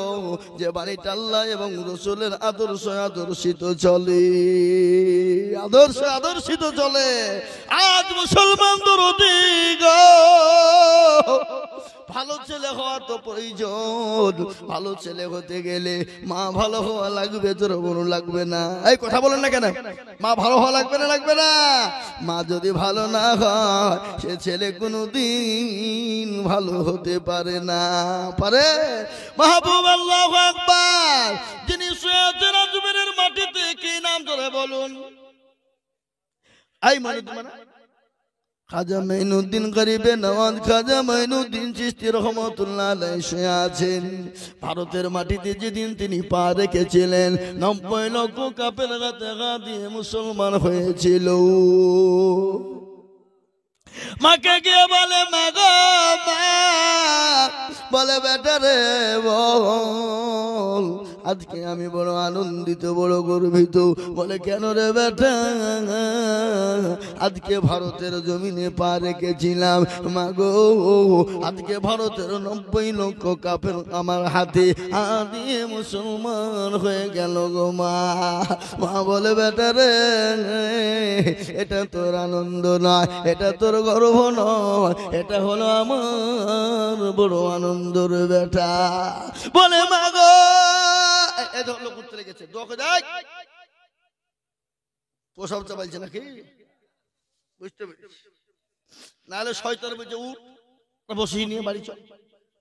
যে বাড়িটা আল্লাহ এবং রাসূলের আদর্শ আদর্শিত চলে, আদর্শ আদর্শিত চলে। আজ মুসলমান দরদি গো, ভালো ছেলে হওয়া তো প্রয়োজন। ভালো ছেলে হতে গেলে মা ভালো হওয়া লাগবে, তোর বোন লাগবে না। এই কথা বলেন না কেন? মা ভালো হওয়া লাগবে না? লাগবে না। মা যদি ভালো না হয়, সে ছেলে কোনোদিন ভালো হতে পারে না। পারে? মাহবুব আল্লাহু আকবার। যিনি শুয়ে আছেন আজমিরের মাটিতে, কি নাম ধরে বলুন? এই মানে খাজা মাইনুদ্দিন গরিবে নওয়াজ খাজা মাইনুদ্দিন চিশতি রহমাতুল্লাহ আলাইহি শুয়ে আছেন। ভারতের মাটিতে যেদিন তিনি পা রেখেছিলেন, 90 লক্ষ কাফের হাতে গা দিয়ে মুসলমান হয়েছিল। মাকে গিয়ে বলে, মা গো মা, বলে বেটা রে বল, আজকে আমি বড় আনন্দিত, বড় গর্বিত। বলে কেন রে বেটা? আজকে ভারতের জমিনে পা রেখেছিলাম মা গো, আজকে ভারতের 90 লক্ষ কাফের আমার হাতে দিয়ে মুসলমান হয়ে গেল গো মা। মা বলে বেটা রে, এটা তোর আনন্দ নয়, এটা তোর গর্ব নয়, এটা হলো আমার বড় আনন্দর বেটা। বলে মা গো, লোক উঠতে লেগেছে, প্রসব চাপাইছে নাকি? বুঝতে পেরেছি। নাহলে শয়তান বলছে উঠ, বসিয়ে নিয়ে বাড়ি চল,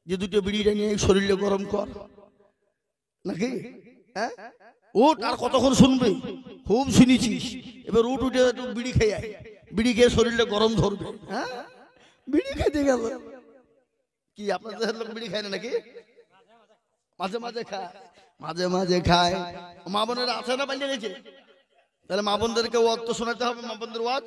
যে দুটো বিড়িটা নিয়ে শরীরে গরম কর নাকি? হ্যাঁ, উঠ। আর কতক্ষণ শুনবে? খুব শুনেছিস, এবার উঠ, উঠে একটু বিড়ি খেয়ে আয়, বিড়ি খেয়ে শরীরটা গরম ধরবে। হ্যাঁ, বিড়ি খেতে গেল কি? আপনাদের লোক বিড়ি খায় না নাকি? মাঝে মাঝে খায়, মাঝে মাঝে খায়। মা বোনেরা আছে না পালিয়ে গেছে? তাহলে মা বোনদেরকে ওয়াজ তো শোনাতে হবে। মা বোনদের ওয়াজ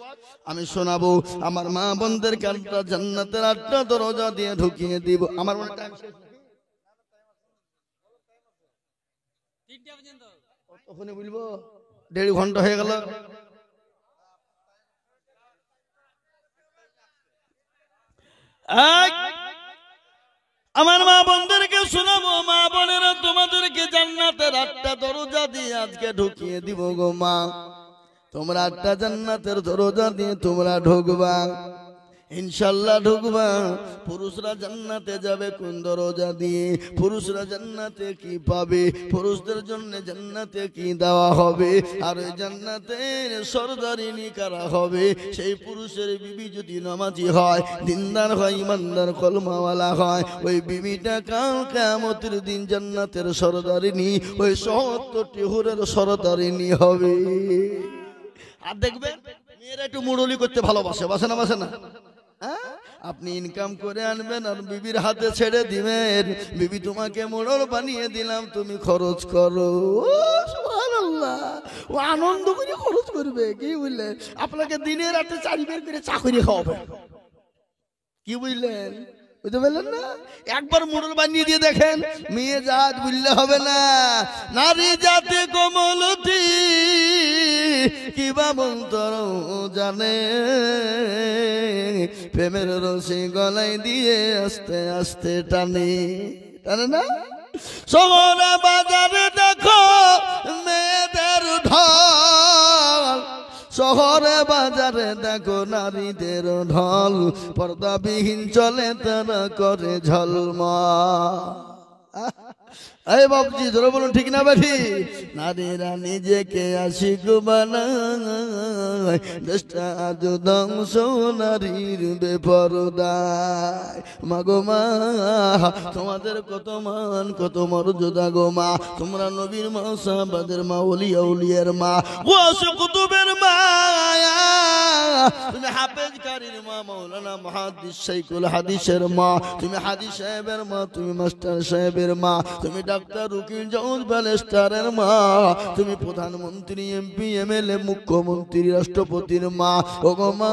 আমি শোনাবো। আমার মা বোনদেরকে আটটা জান্নাতের 8টা দরজা দিয়ে ঢুকিয়ে দিব। আমার মনে টাইম শেষ, কতক্ষণে বলবো? 1.5 ঘন্টা হয়ে গেল। আমার মা বোনদেরকে শোনাবো। মা বোনেরা, তোমাদেরকে জান্নাতের 8টা দরজা দিয়ে আজকে ঢুকিয়ে দিব গো মা। তোমরা 8টা জান্নাতের দরজা দিয়ে তোমরা ঢুকবা, ইনশাআল্লাহ ঢুকবা। পুরুষরা জান্নাতে যাবে কোন দরজা দিয়ে? পুরুষরা জান্নাতে কি পাবে? পুরুষদের জন্য জান্নাতে কি দেওয়া হবে? আর ওই জান্নাতের সরদারিনী কারা হবে? সেই পুরুষের বিবি যদি নামাজি হয়, দিনদার হয়, ইমানদার, কলমাওয়ালা হয়, ওই বিবিটা কাল কিয়ামতের দিন জান্নাতের সরদারিনী, ওই 70টি হুরের সরদারিনী হবে। আর দেখবে মেয়েরা একটু মুড়লি করতে ভালোবাসে, বাসে না বাসে না? হ্যাঁ, আপনি ইনকাম করে আনবেন আর বিবির হাতে ছেড়ে দিবেন, বিবি তোমাকে মোড়ল বানিয়ে দিলাম, তুমি খরচ করো। সুবহানাল্লাহ, ও আনন্দ করে খরচ করবে। কি বুঝলেন? আপনাকে দিনে রাতে 4 বের করে চাকরি খাওয়াবে। কি বুঝলেন? বুঝতে পারলেন না? একবার মোড়ল বানিয়ে দিয়ে দেখেন, মেয়ে জাত বুঝলে হবে না। নারী জাতি কোমলতি কিবা মন্তর জানে, প্রেমের রসি গলায় দিয়ে আস্তে আস্তে টানে, টানে না? শহরে বাজারে দেখো মেয়েদের ঢল, শহরে বাজারে দেখো নারীদের ঢল, পর্দাবিহীন চলে তারা করে ঝলমা। এই বাবজি ধরে বলুন, ঠিক না বেঠি? নারীরা নিজেকে আশিক বানায়, দেশটা আজ ধ্বংস নারীর বেপরদায়। মাগো মা, তোমাদের কত মান কত মর্যাদা গো মা, তোমরা নবীর মা, সাহাবাদের মা, ওলিয়া উলিয়ার মা, ওয়াসে কুতুবের মা, তুমি হাফেজ কারীর মা, মাওলানা মুহাদ্দিস শাইখুল হাদিসের মা, তুমি হাদিস সাহেবের মা, তুমি মাস্টার সাহেবের মা, তুমি ডাক্তার উকিল জজ ব্যারিস্টারের মা, তুমি প্রধানমন্ত্রী এমপি এমএলএ মুখ্যমন্ত্রী রাষ্ট্রপতির মা। ও গো মা,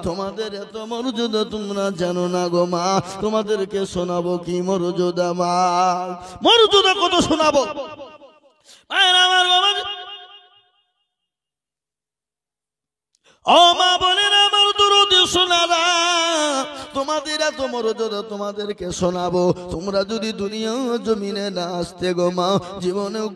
তোমাদের এত মর্যাদা তোমরা জানো না গো মা। তোমাদেরকে শোনাবো কি মর্যাদা মা, মর্যাদা কত শোনাবো। আমার বাবা, ও মা বলেন আমার দরুদ শোনারা, তোমাদের এত মর্যাদা তোমাদেরকে শোনাবো। তোমরা যদি দুনিয়া জমিনে না আসতে গো মা, জীবনেও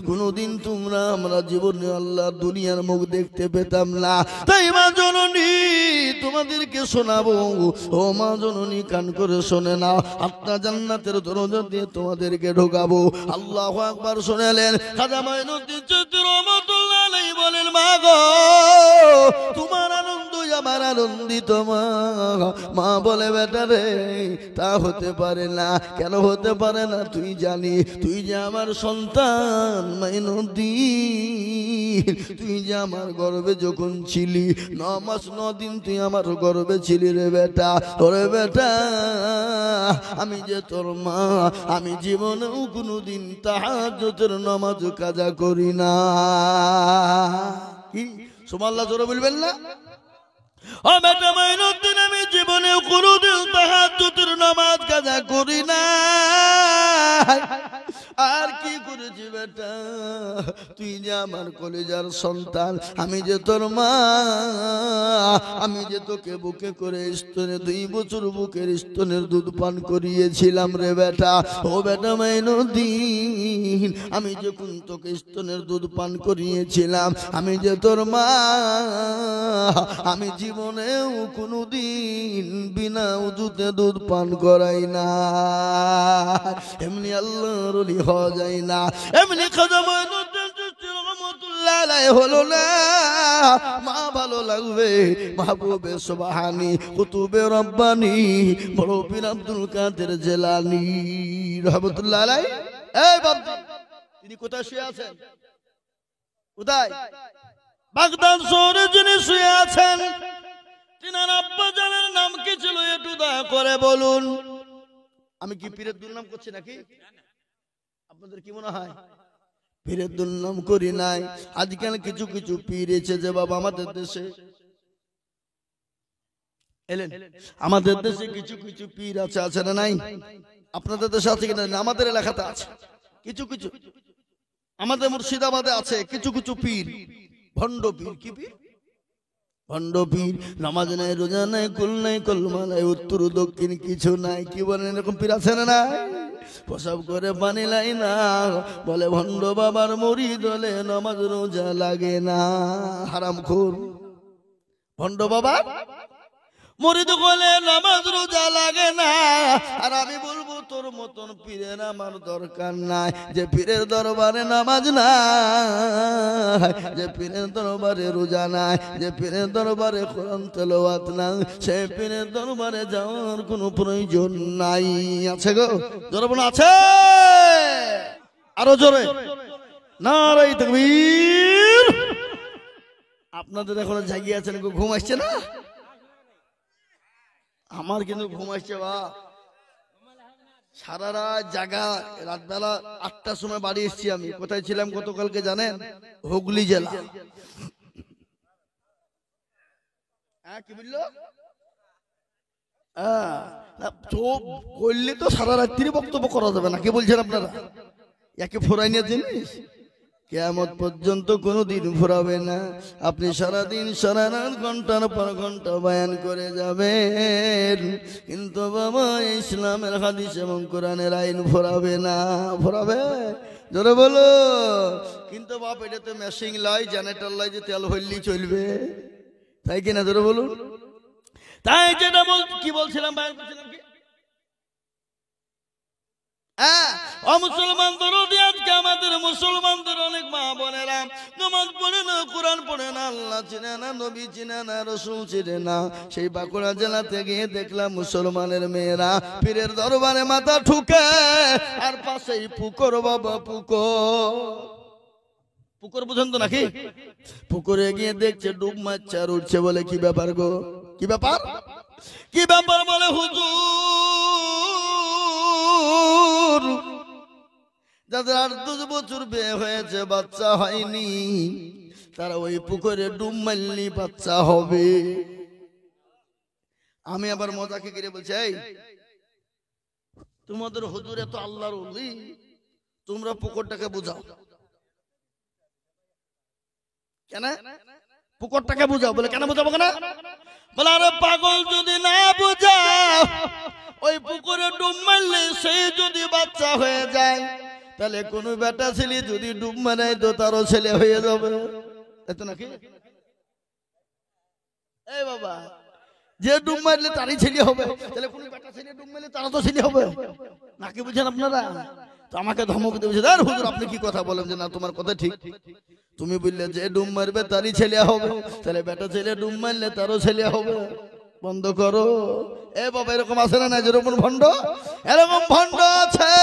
কোনদিন তোমরা আমরা জীবনে আল্লাহ দুনিয়ার মুখ দেখতে পেতাম না। তাই মা জননী তোমাদেরকে শোনাবো। ও মা জননী কান করে শোনে না, আপনার জান্নাতের দরজা দিয়ে তোমাদেরকে ঢোকাবো। আল্লাহু আকবার শুনেলেন। খাজা মাইনুদ্দিন চিশতি রহমাতুল্লাহ আলাইহি বলেন, মা গো তোমার আনন্দ আমার আনন্দিত মা। মা বলে, বেটা রে তা হতে পারে না। কেন হতে পারে না? তুই জানি, তুই যে আমার সন্তান মাইনুদ্দিন, তুই যে আমার গর্ভে যখন ছিলি 9 মাস 9 দিন তুই আমার গর্ভে ছিলি রে বেটা। ওরে বেটা, আমি যে তোর মা, আমি জীবনেও কোনোদিন তাহাজ্জুদের নামাজ কাজা করি না। কি সুবহানাল্লাহ জোরে বলবেন না? ও বেটা মাইনুদ্দিন, আমি জীবনেও কোনোদিন তাহাজ্জুদের নামাজ কাজা করি না। আর কি করেছি বেটা? তুই যে আমার কলিজার সন্তান, আমি যে তোর মা, আমি যে তোকে বুকে করে স্তনে 2 বছর বুকের স্তনের দুধ পান করিয়েছিলাম রে বেটা। ও বেটা মাইনুদ্দিন, আমি যখন তোকে স্তনের দুধ পান করিয়েছিলাম, আমি যে তোর মা, আমি জীবনেও কোনোদিন বিনা উযুতে দুধ পান করাই না। এমনি আল্লাহর ওলি হওয়া যায় না, এমনি খাজা মাইনুদ্দিন চিশতি রহমাতুল্লাহ আলাইহি হলো না। মা ভালো লাগবে, মাহবুবে সুবহানি, কুতুবে রব্বানি, বড় পীর আব্দুল কাদের জিলানী রহমাতুল্লাহ আলাইহি। এই বাবজি, তিনি কোথায় শুয়ে আছেন? কোথায়? বাগদাদ শহরে যিনি শুয়ে আছেন, তিনার আব্বা জানের নাম কি ছিল একটু দয়া করে বলুন। আমি কি পীরের দুর্নাম করছি নাকি? আপনাদের কি মনে হয়? পীরের দুর্নাম করি নাই। আজকাল কিছু কিছু পীর এসে যে বাবা আমাদের দেশে এলেন, আমাদের দেশে কিছু কিছু পীর আছে, আছে না নাই? আপনাদের দেশে আছে কিনা? আমাদের এলাকাতে আছে কিছু কিছু, আমাদের মুর্শিদাবাদে আছে কিছু কিছু পীর, ভণ্ড পীর। কি পীর? ভণ্ড পীর। নামাজ নাই, রোজা নাই, কুল নাই, কলমা নাই, উত্তর দক্ষিণ কিছু নাই। কি বলেন? এরকম পীর আছে না নাই? প্রসাব করে পানি লাই না, বলে ভণ্ড বাবার মুরিদ হলে নামাজ রোজা লাগে না। হারামখোর ভণ্ড বাবা মুরিদ হলে নামাজ রোজা লাগে না। আর আমি বলবো তোর মতন পীরের আমার দরকার নাই, যে পীরের দরবারে নামাজ নাই, যে পীরের দরবারে রোজা নাই, যে পীরের দরবারে কোরআন তেলাওয়াত নাই, সে পীরের দরবারে যাওয়ার কোনো প্রয়োজন নাই। আছে গো জোরে বলো, আছে? আরো জোরে নারায়ে তাকবীর। আপনাদের এখন জাগিয়ে আছেন, ঘুম আসছে না? আমার কিন্তু ঘুম আসছে বা সারা রাত জাগা। রাতবেলা 8টার সময় বাড়ি এসেছি আমি। কোথায় ছিলাম গতকালকে জানেন? হুগলি জেলা। হ্যাঁ, কি বললো? করলে তো সারা রাত্রি বক্তব্য করা যাবে না। কি বলছেন আপনারা? একে ফোরাই নিয়ে জিনিস কিয়ামত পর্যন্ত কোনোদিন ফুরাবে না। আপনি সারাদিন সারা রাত ঘন্টার পর ঘন্টা বয়ান করে যাবেন, কিন্তু বাবা ইসলামের হাদিস এবং কোরআনের আইন ফুরাবে না। ফুরাবে? জোরে বলো। কিন্তু বাপ, এটা তো মেশিং লাই, জেনারেটর লাই, যে তেল হইলেই চলবে, তাই কিনা? জোরে বলুন। তাই যেটা কি বলছিলাম ভাই, বলছিলাম কি? মুসলমান দরদি, আজকে আমাদের মুসলমানদের অনেক মা বোনেরা নামাজ পড়ে না, কোরআন পড়ে না, আল্লাহ চিনে না, নবী চিনে না, রসুল চিনে না। সেই বাঁকুড়া জেলাতে গিয়ে দেখলাম মুসলমানের মেয়েরা পীরের দরবারে মাথা ঠুকে, আর পাশেই পুকুর বাবা, পুকুর বুঝেন তো নাকি? পুকুরে গিয়ে দেখছে ডুব মারছে আর উঠছে। বলে কি ব্যাপার গো? কি ব্যাপার? কি ব্যাপার? বলে হুজুর, যাদের 8-10 বছর বিয়ে হয়েছে, বাচ্চা হয়নি, তারা ওই পুকুরে ডুব মারলি বাচ্চা হবে। আমি আবার মজাকে গিয়ে বলছি, এই তোমাদের হুজুর এত আল্লাহর ওলি, তোমরা পুকুরটাকে বুঝাও কেন? পুকুরটাকে বুঝাও। বলে কেন বুঝাবো কেন? বলে আরে পাগল, যদি না বুঝাও, ওই পুকুরে ডুব মারলে সেই যদি বাচ্চা হয়ে যায়, তাহলে কোন বেটা ছেলে যদি ডুব মারে তো তারও ছেলে হয়ে যাবে, এত নাকি? এই বাবা, যে ডুব মারলে তারই ছেলে হবে, তাহলে কোন বেটা ছেলে ডুব মারলে তারা তো ছেলে হবে নাকি? বুঝছেন আপনারা? তো আমাকে ধমক দিয়ে বলছে, আরে হুজুর আপনি কি কথা বলেন? যে না, তোমার কথা ঠিক। তুমি বললে যে ডুব মারবে তারই ছেলে হবে, তাহলে বেটা ছেলে ডুব মারলে তারও ছেলে হবে। বন্ধ করো। এ বাবা, এরকম আছে না? যেরকম ভণ্ড, এরকম ভণ্ড আছে।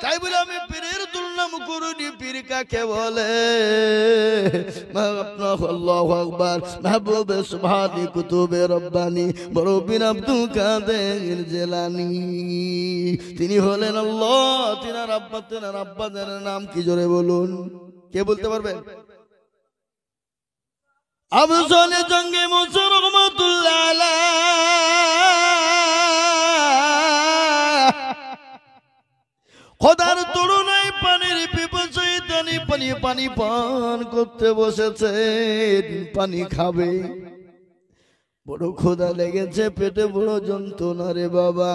তাই বলে আমি পীরের দুর্নাম করিনি। পীর কাকে বলে? আল্লাহু আকবার। মাহবুবে সুবহানি কুতুবে রব্বানি বড় পীর আব্দুল কাদের জিলানী, তিনি হলেন আল্লাহ। তিনার আব্বাদের নাম কি? জোরে বলুন। কে বলতে পারবেন? আফজল জঙ্গে মুসর রহমাতুল্লাহ আলাইহি, খোদার তরুণায় পানির পিপাসায় দানি পানি পান করতে বসেছেন। পানি খাবে, বড় ক্ষুধা লেগেছে, পেটে বড় যন্ত্রণা রে বাবা।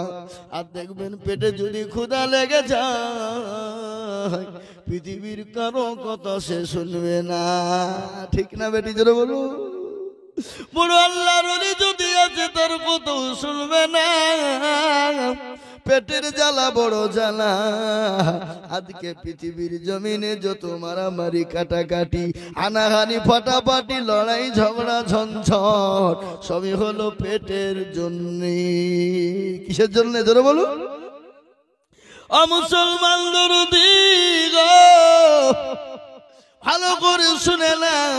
আর দেখবেন পেটে যদি ক্ষুধা লেগে যায়, পৃথিবীর কারো কথা সে শুনবে না। ঠিক না বেটি? জোরে বলো। বড় আল্লাহর ওলি যদি আছে, তার কথা শুনবে না। পেটের জ্বালা বড় জ্বালা। আজকে পৃথিবীর জমিনে যত মারামারি, কাটাকাটি, হানাহানি, ফাটাফাটি, লড়াই, ঝগড়া, ঝঞ্ঝট, সবই হলো পেটের জন্য। কিসের জন্য? জোরে বলো। মুসলমান দরদি গো, ভালো করে শুনে নাও।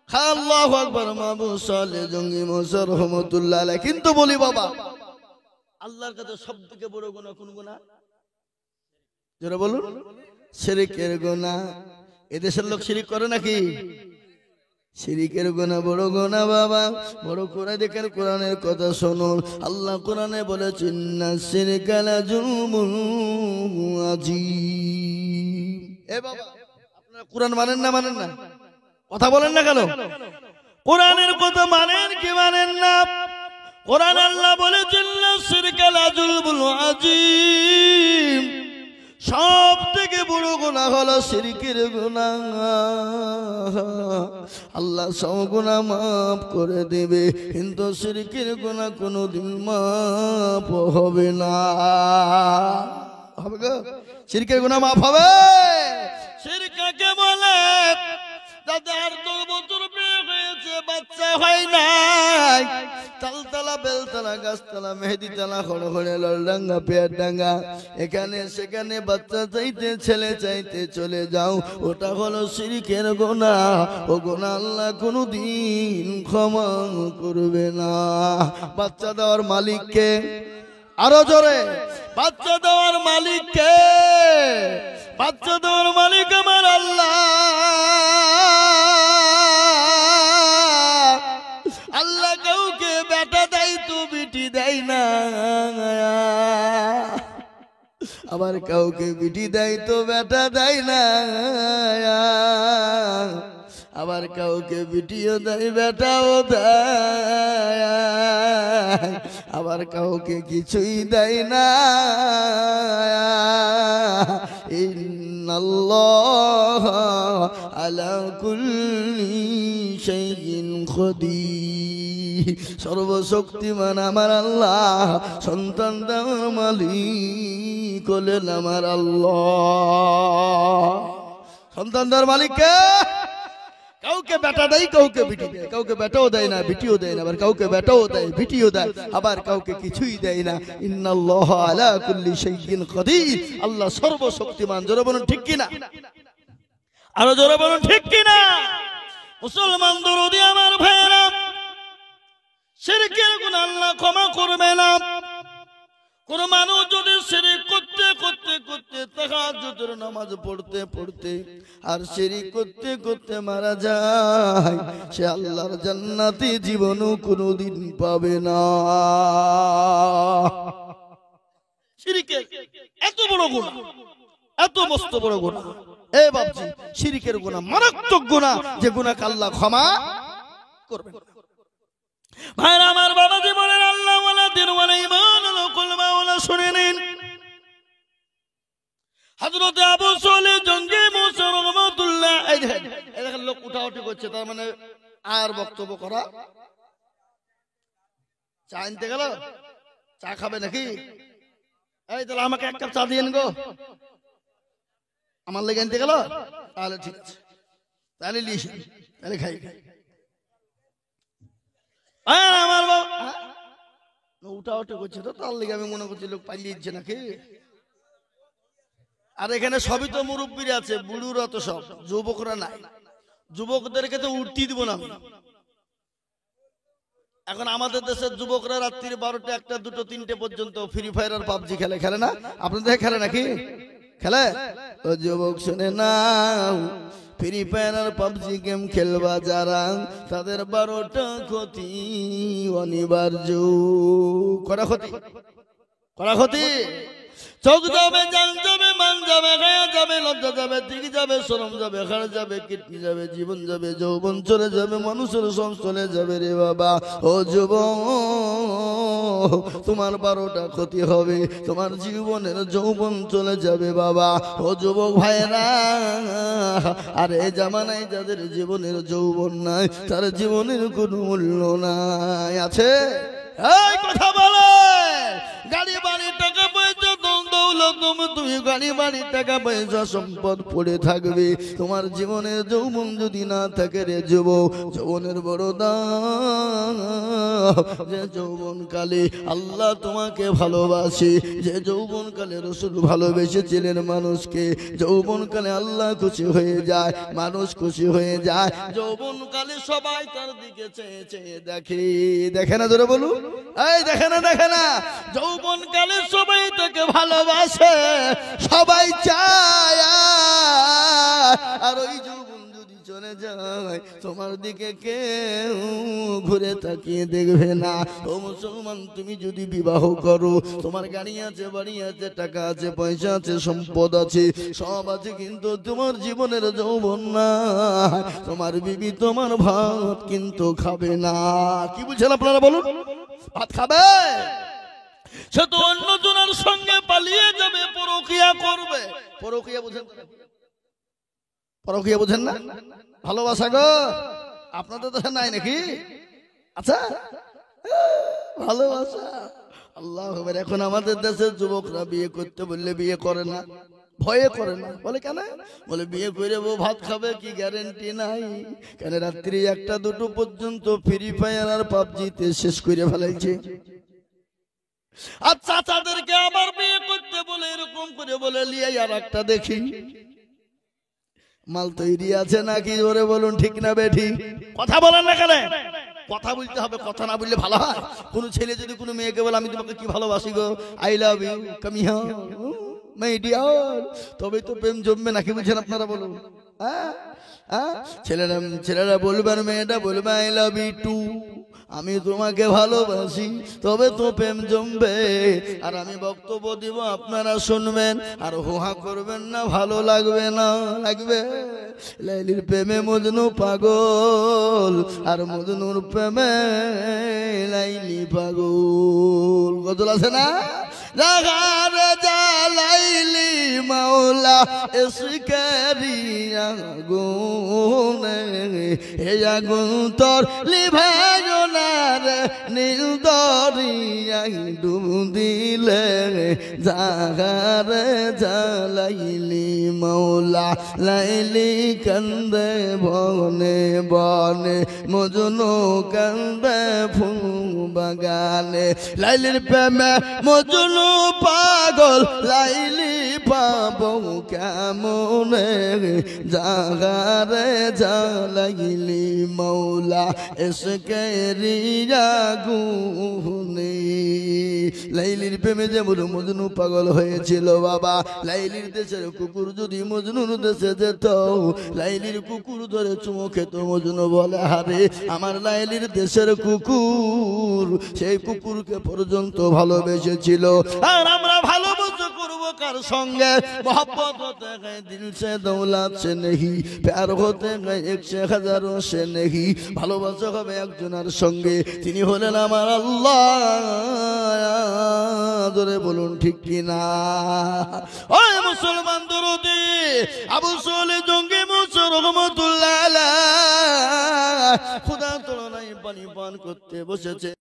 আল্লাহু আকবার। মাহবুব সালেহ জঙ্গি মুসা রহমাতুল্লাহ আলাইহি। কিন্তু বলি বাবা, আল্লাহর কাছে সবথেকে বড় গুনাহ কোন গুনাহ? যারা বলুন, শিরকের গুনাহ। এদেশের লোক শিরিক করে নাকি? শিরিকের গুনাহ বড় গুনাহ বাবা, বড় করে দেখেন। কোরআনের কথা শুনুন। আল্লাহ কোরআনে বলেছেন, ইন্না শিরকা লাযুলমুন আযীম। এ বাবা, আপনারা কোরআন মানেন না? মানেন না? কথা বলেন না কেন? কোরআনের কথা মানেন কি মানেন না? কোরআন আল্লাহ বলেছেন, ইন্না শিরকা লাযুলমুন আযীম, সব থেকে বড় গুনাহ হলো শিরকের গুনাহ। আল্লাহ সব গুনাহ মাফ করে দেবে, কিন্তু শিরকের গুনাহ কোনোদিন মাফ হবে না। হবে গো? শিরকের গুনাহ মাফ হবে? শিরক কাকে বলে? যাদের 8-10 বছর বিয়ে হয়েছে, বাচ্চা বাচ্চা হয় নাই, তালতলা বেলতলা গাছতলা মেহেদিতলা খড়খড়ে লালডাঙ্গা পেয়ারডাঙ্গা এখানে সেখানে বাচ্চা চাইতে ছেলে চাইতে চলে যাও, ওটা হলো শিরকের গুনাহ। ও গুনাহ আল্লাহ কোনোদিন ক্ষমা করবে না। বাচ্চা দেওয়ার মালিককে, আরো জোরে, বাচ্চা দেওয়ার মালিককে, বাচ্চা দেওয়ার মালিক আমার আল্লাহ। আল্লাহ কাউকে বেটা দেয় তো বিটি দেয় না, আবার কাউকে বিটি দেয় তো বেটা দেয় না, আবার কাউকে বিটিও দেয় বেটাও দেয়, আবার কাউকে কিছুই দেয় না। ইন্নাল্লাহ আলা কুল্লি শাইইন কাদির। সর্বশক্তিমান আমার আল্লাহ, সন্তান দেওয়ার মালিক হলেন আমার আল্লাহ। সন্তান দেওয়ার মালিককে, কাউকে বেটা দেয় কাউকে বিটি দেয়, কাউকে বেটাও দেয় না বিটিও দেয় না, আবার কাউকে বেটাও দেয় বিটিও দেয়, আবার কাউকে কিছুই দেয় না। ইন্নাল্লাহ আলা কুল্লি শাইইন কাদির। আল্লাহ সর্বশক্তিমান। জোরে বলুন ঠিক কিনা, আরো জোরে বলুন ঠিক কিনা। মুসলমান দরদি আমার ভাইরা, শিরকের গুনাহ আল্লাহ ক্ষমা করবে না। কোন মানুষ যদি শিরক করতে করতে করতে তাহাজ্জুদের নামাজ পড়তে পড়তে আর শিরক করতে করতে মারা যায়, সে আল্লাহর জান্নাতে জীবনও কোনোদিন পাবে না। শিরকের এত বড় গুনাহ, এত মস্ত বড় গুনাহ। এ বাপজি, শিরকের গুনাহ মারাত্মক গুনাহ, যে গুনাহকে আল্লাহ ক্ষমা করবে না। ভাইরা আমার, বাবাজি বলেন আল্লাহ ওয়ালা দিন ওয়ালা ঈমান ওয়ালা কুলমা ওয়ালা শুনে নিন। হযরত আবু সালেহ জঙ্গি মুসা রাহমাতুল্লাহ, এই দেখেন লোক উঠাউঠি করছে, তার মানে আর বক্তব্য করা। চা আনতে গেল, চা খাবে নাকি? এই তাহলে আমাকে এক কাপ চা দিয়েন গো, আমার লেগে আনতে গেল, তাহলে ঠিক আছে, তাহলে লিখে, তাহলে খাই। আমার উঠা উঠে করছে তো, তার লেগে আমি মনে করছি লোক পালিয়েছে নাকি। আর এখানে সবই তো মুরব্বীরা আছে, বুড়ুরা তো সব, যুবকরা নাই। যুবকদেরকে তো উঠতে দিব না। এখন আমাদের দেশের যুবকরা রাত্রি 12টা 1টা 2টো 3টে পর্যন্ত ফ্রি ফায়ার আর পাবজি খেলে, খেলে না? আপনাদের খেলে নাকি? খেলে? ও যুবক শুনে নাও, ফ্রি ফায়ার আর পাবজি গেম খেলবা যারা, তাদের 12টা ক্ষতি অনিবার্য। করা ক্ষতি, করা ক্ষতি। চোখ যাবে, জান যাবে, মান যাবে, গায়ে যাবে, লজ্জা যাবে, দিক যাবে, শরম যাবে, হাড় যাবে, কিডনি যাবে, জীবন যাবে, যৌবন চলে যাবে, মানুষের সব চলে যাবে রে বাবা। ও যুবক, তোমার 12টা ক্ষতি হবে, তোমার জীবনের যৌবন চলে যাবে বাবা। ও যুবক ভাইরা, আর এই জামানায় যাদের জীবনের যৌবন নাই, তার জীবনের কোনো মূল্য নাই। আছে? এই কথা বলে, গাড়ি বাড়ি টাকা পয়সা তুমি গাড়ি বাড়ি টাকা পয়সা সম্পদ পড়ে থাকবে, তোমার জীবনের যৌবন যদি না থাকে রে যুবক, যৌবনের বড় দাম। যে যৌবন কালে আল্লাহ তোমাকে ভালোবাসে, যে যৌবন কালে রাসূল ভালোবেসেছিলেন মানুষকে, যৌবন কালে আল্লাহ খুশি হয়ে যায়, মানুষ খুশি হয়ে যায়। যৌবন কালে সবাই তার দিকে চেয়ে চেয়ে দেখে, দেখে না? ধরে বলুন, এই দেখে না? দেখে না? যৌবন কালে সবাই তাকে ভালোবাসে, সবাই চায়। আর ওই যৌবন যদি চলে যায়, তোমার দিকে কেউ ঘুরে তাকিয়ে দেখবে না। ও মুসলমান, তুমি যদি বিবাহ করো, তোমার গাড়ি আছে, বাড়ি আছে, টাকা আছে, পয়সা আছে, সম্পদ আছে, সব আছে, কিন্তু তোমার জীবনের যৌবন না, তোমার বিবি তোমার ভাত কিন্তু খাবে না। কি বুঝছেন আপনারা বলুন? ভাত খাবে? সে তো অন্য জনের সঙ্গে পালিয়ে যাবে, পরকিয়া করবে। পরকিয়া বুঝেন? পরকিয়া বুঝেন না? ভালোবাসা গো, আপনাদের তো নাই নাকি? আচ্ছা, ভালোবাসা। আল্লাহ, এখন আমাদের দেশের যুবকরা বিয়ে করতে বললে বিয়ে করে না, ভয়ে করে না। বলে কেন? বলে বিয়ে করে বউ ভাত খাবে কি গ্যারেন্টি নাই। কেন রাত্রি 1-2 পর্যন্ত ফ্রি ফায়ার আর পাবজিতে শেষ করে ফেলাইছে। আর চাচাদেরকে আবার বিয়ে করতে বলে এরকম করে বলে লিয়ে আর একটা দেখি মাল তৈরি আছে নাকি, ওরে বলুন ঠিক না বেঠি? কথা বলেন না কেন? কথা বলতে হবে, কথা না বললে ভালো হয়? কোন ছেলে যদি কোনো মেয়েকে বলে আমি তোমাকে কি ভালোবাসি গো, আই লাভ ইউ কামি হাও মাই ডিয়ার, তবে তো প্রেম জমবে নাকি? বুঝছেন আপনারা? বলুন ছেলেরা বলবেন, মেয়েটা বলবে আই লাভ ইউ টু, আমি তোমাকে ভালোবাসি, তবে তো প্রেম জমবে। আর আমি বক্তব্য দিব, আপনারা শুনবেন আর হোহা করবেন না, ভালো লাগবে না? লাগবে। লাইলির প্রেমে মজনু পাগল, আর মজনুর প্রেমে লাইলি পাগল। গজল আছে না? লাইলি মাওলা এসকারি আগুন, এ আগুন তোর লিভাইনার নীল দরিয়াই ডুব দিলে, জাগারে জালাইলি মাওলা লাইলি কান্দে বনে বনে, মজনু কান্দে ফুল বাগানে। লাইলির প্রেমে মজনু পাগল, লাইলি পাবো কেমনে, জাগারে জালাইলি মাওলা এসকেরি আগুনে। লাইলির প্রেমে যেমন মজনু পাগল হয়েছিল বাবা, লাইলির দেশের কুকুর যদি মজনুর দেশে যেত, লাইলির কুকুর ধরে চুমো খেত, মজনু বলে হারে আমার লাইলির দেশের কুকুর, সেই কুকুরকে পর্যন্ত ভালোবেসেছিল। আর আমরা ভালোবাসা করবো কার সঙ্গে? মোহব্বত হতে গয়ে দিল সে দৌলত সে নেহি, প্যার হতে গয়ে 100,000 সে নেহি। ভালোবাসা হবে একজনের সঙ্গে, তিনি হলেন আমার আল্লাহ। ধরে বলুন ঠিক কিনা? ওই মুসলমান দরদি আবু সোলে জঙ্গি মুসর রহমতুল্লাহ আলাইহি খোদা তুলনায় পানি পান করতে বসেছে।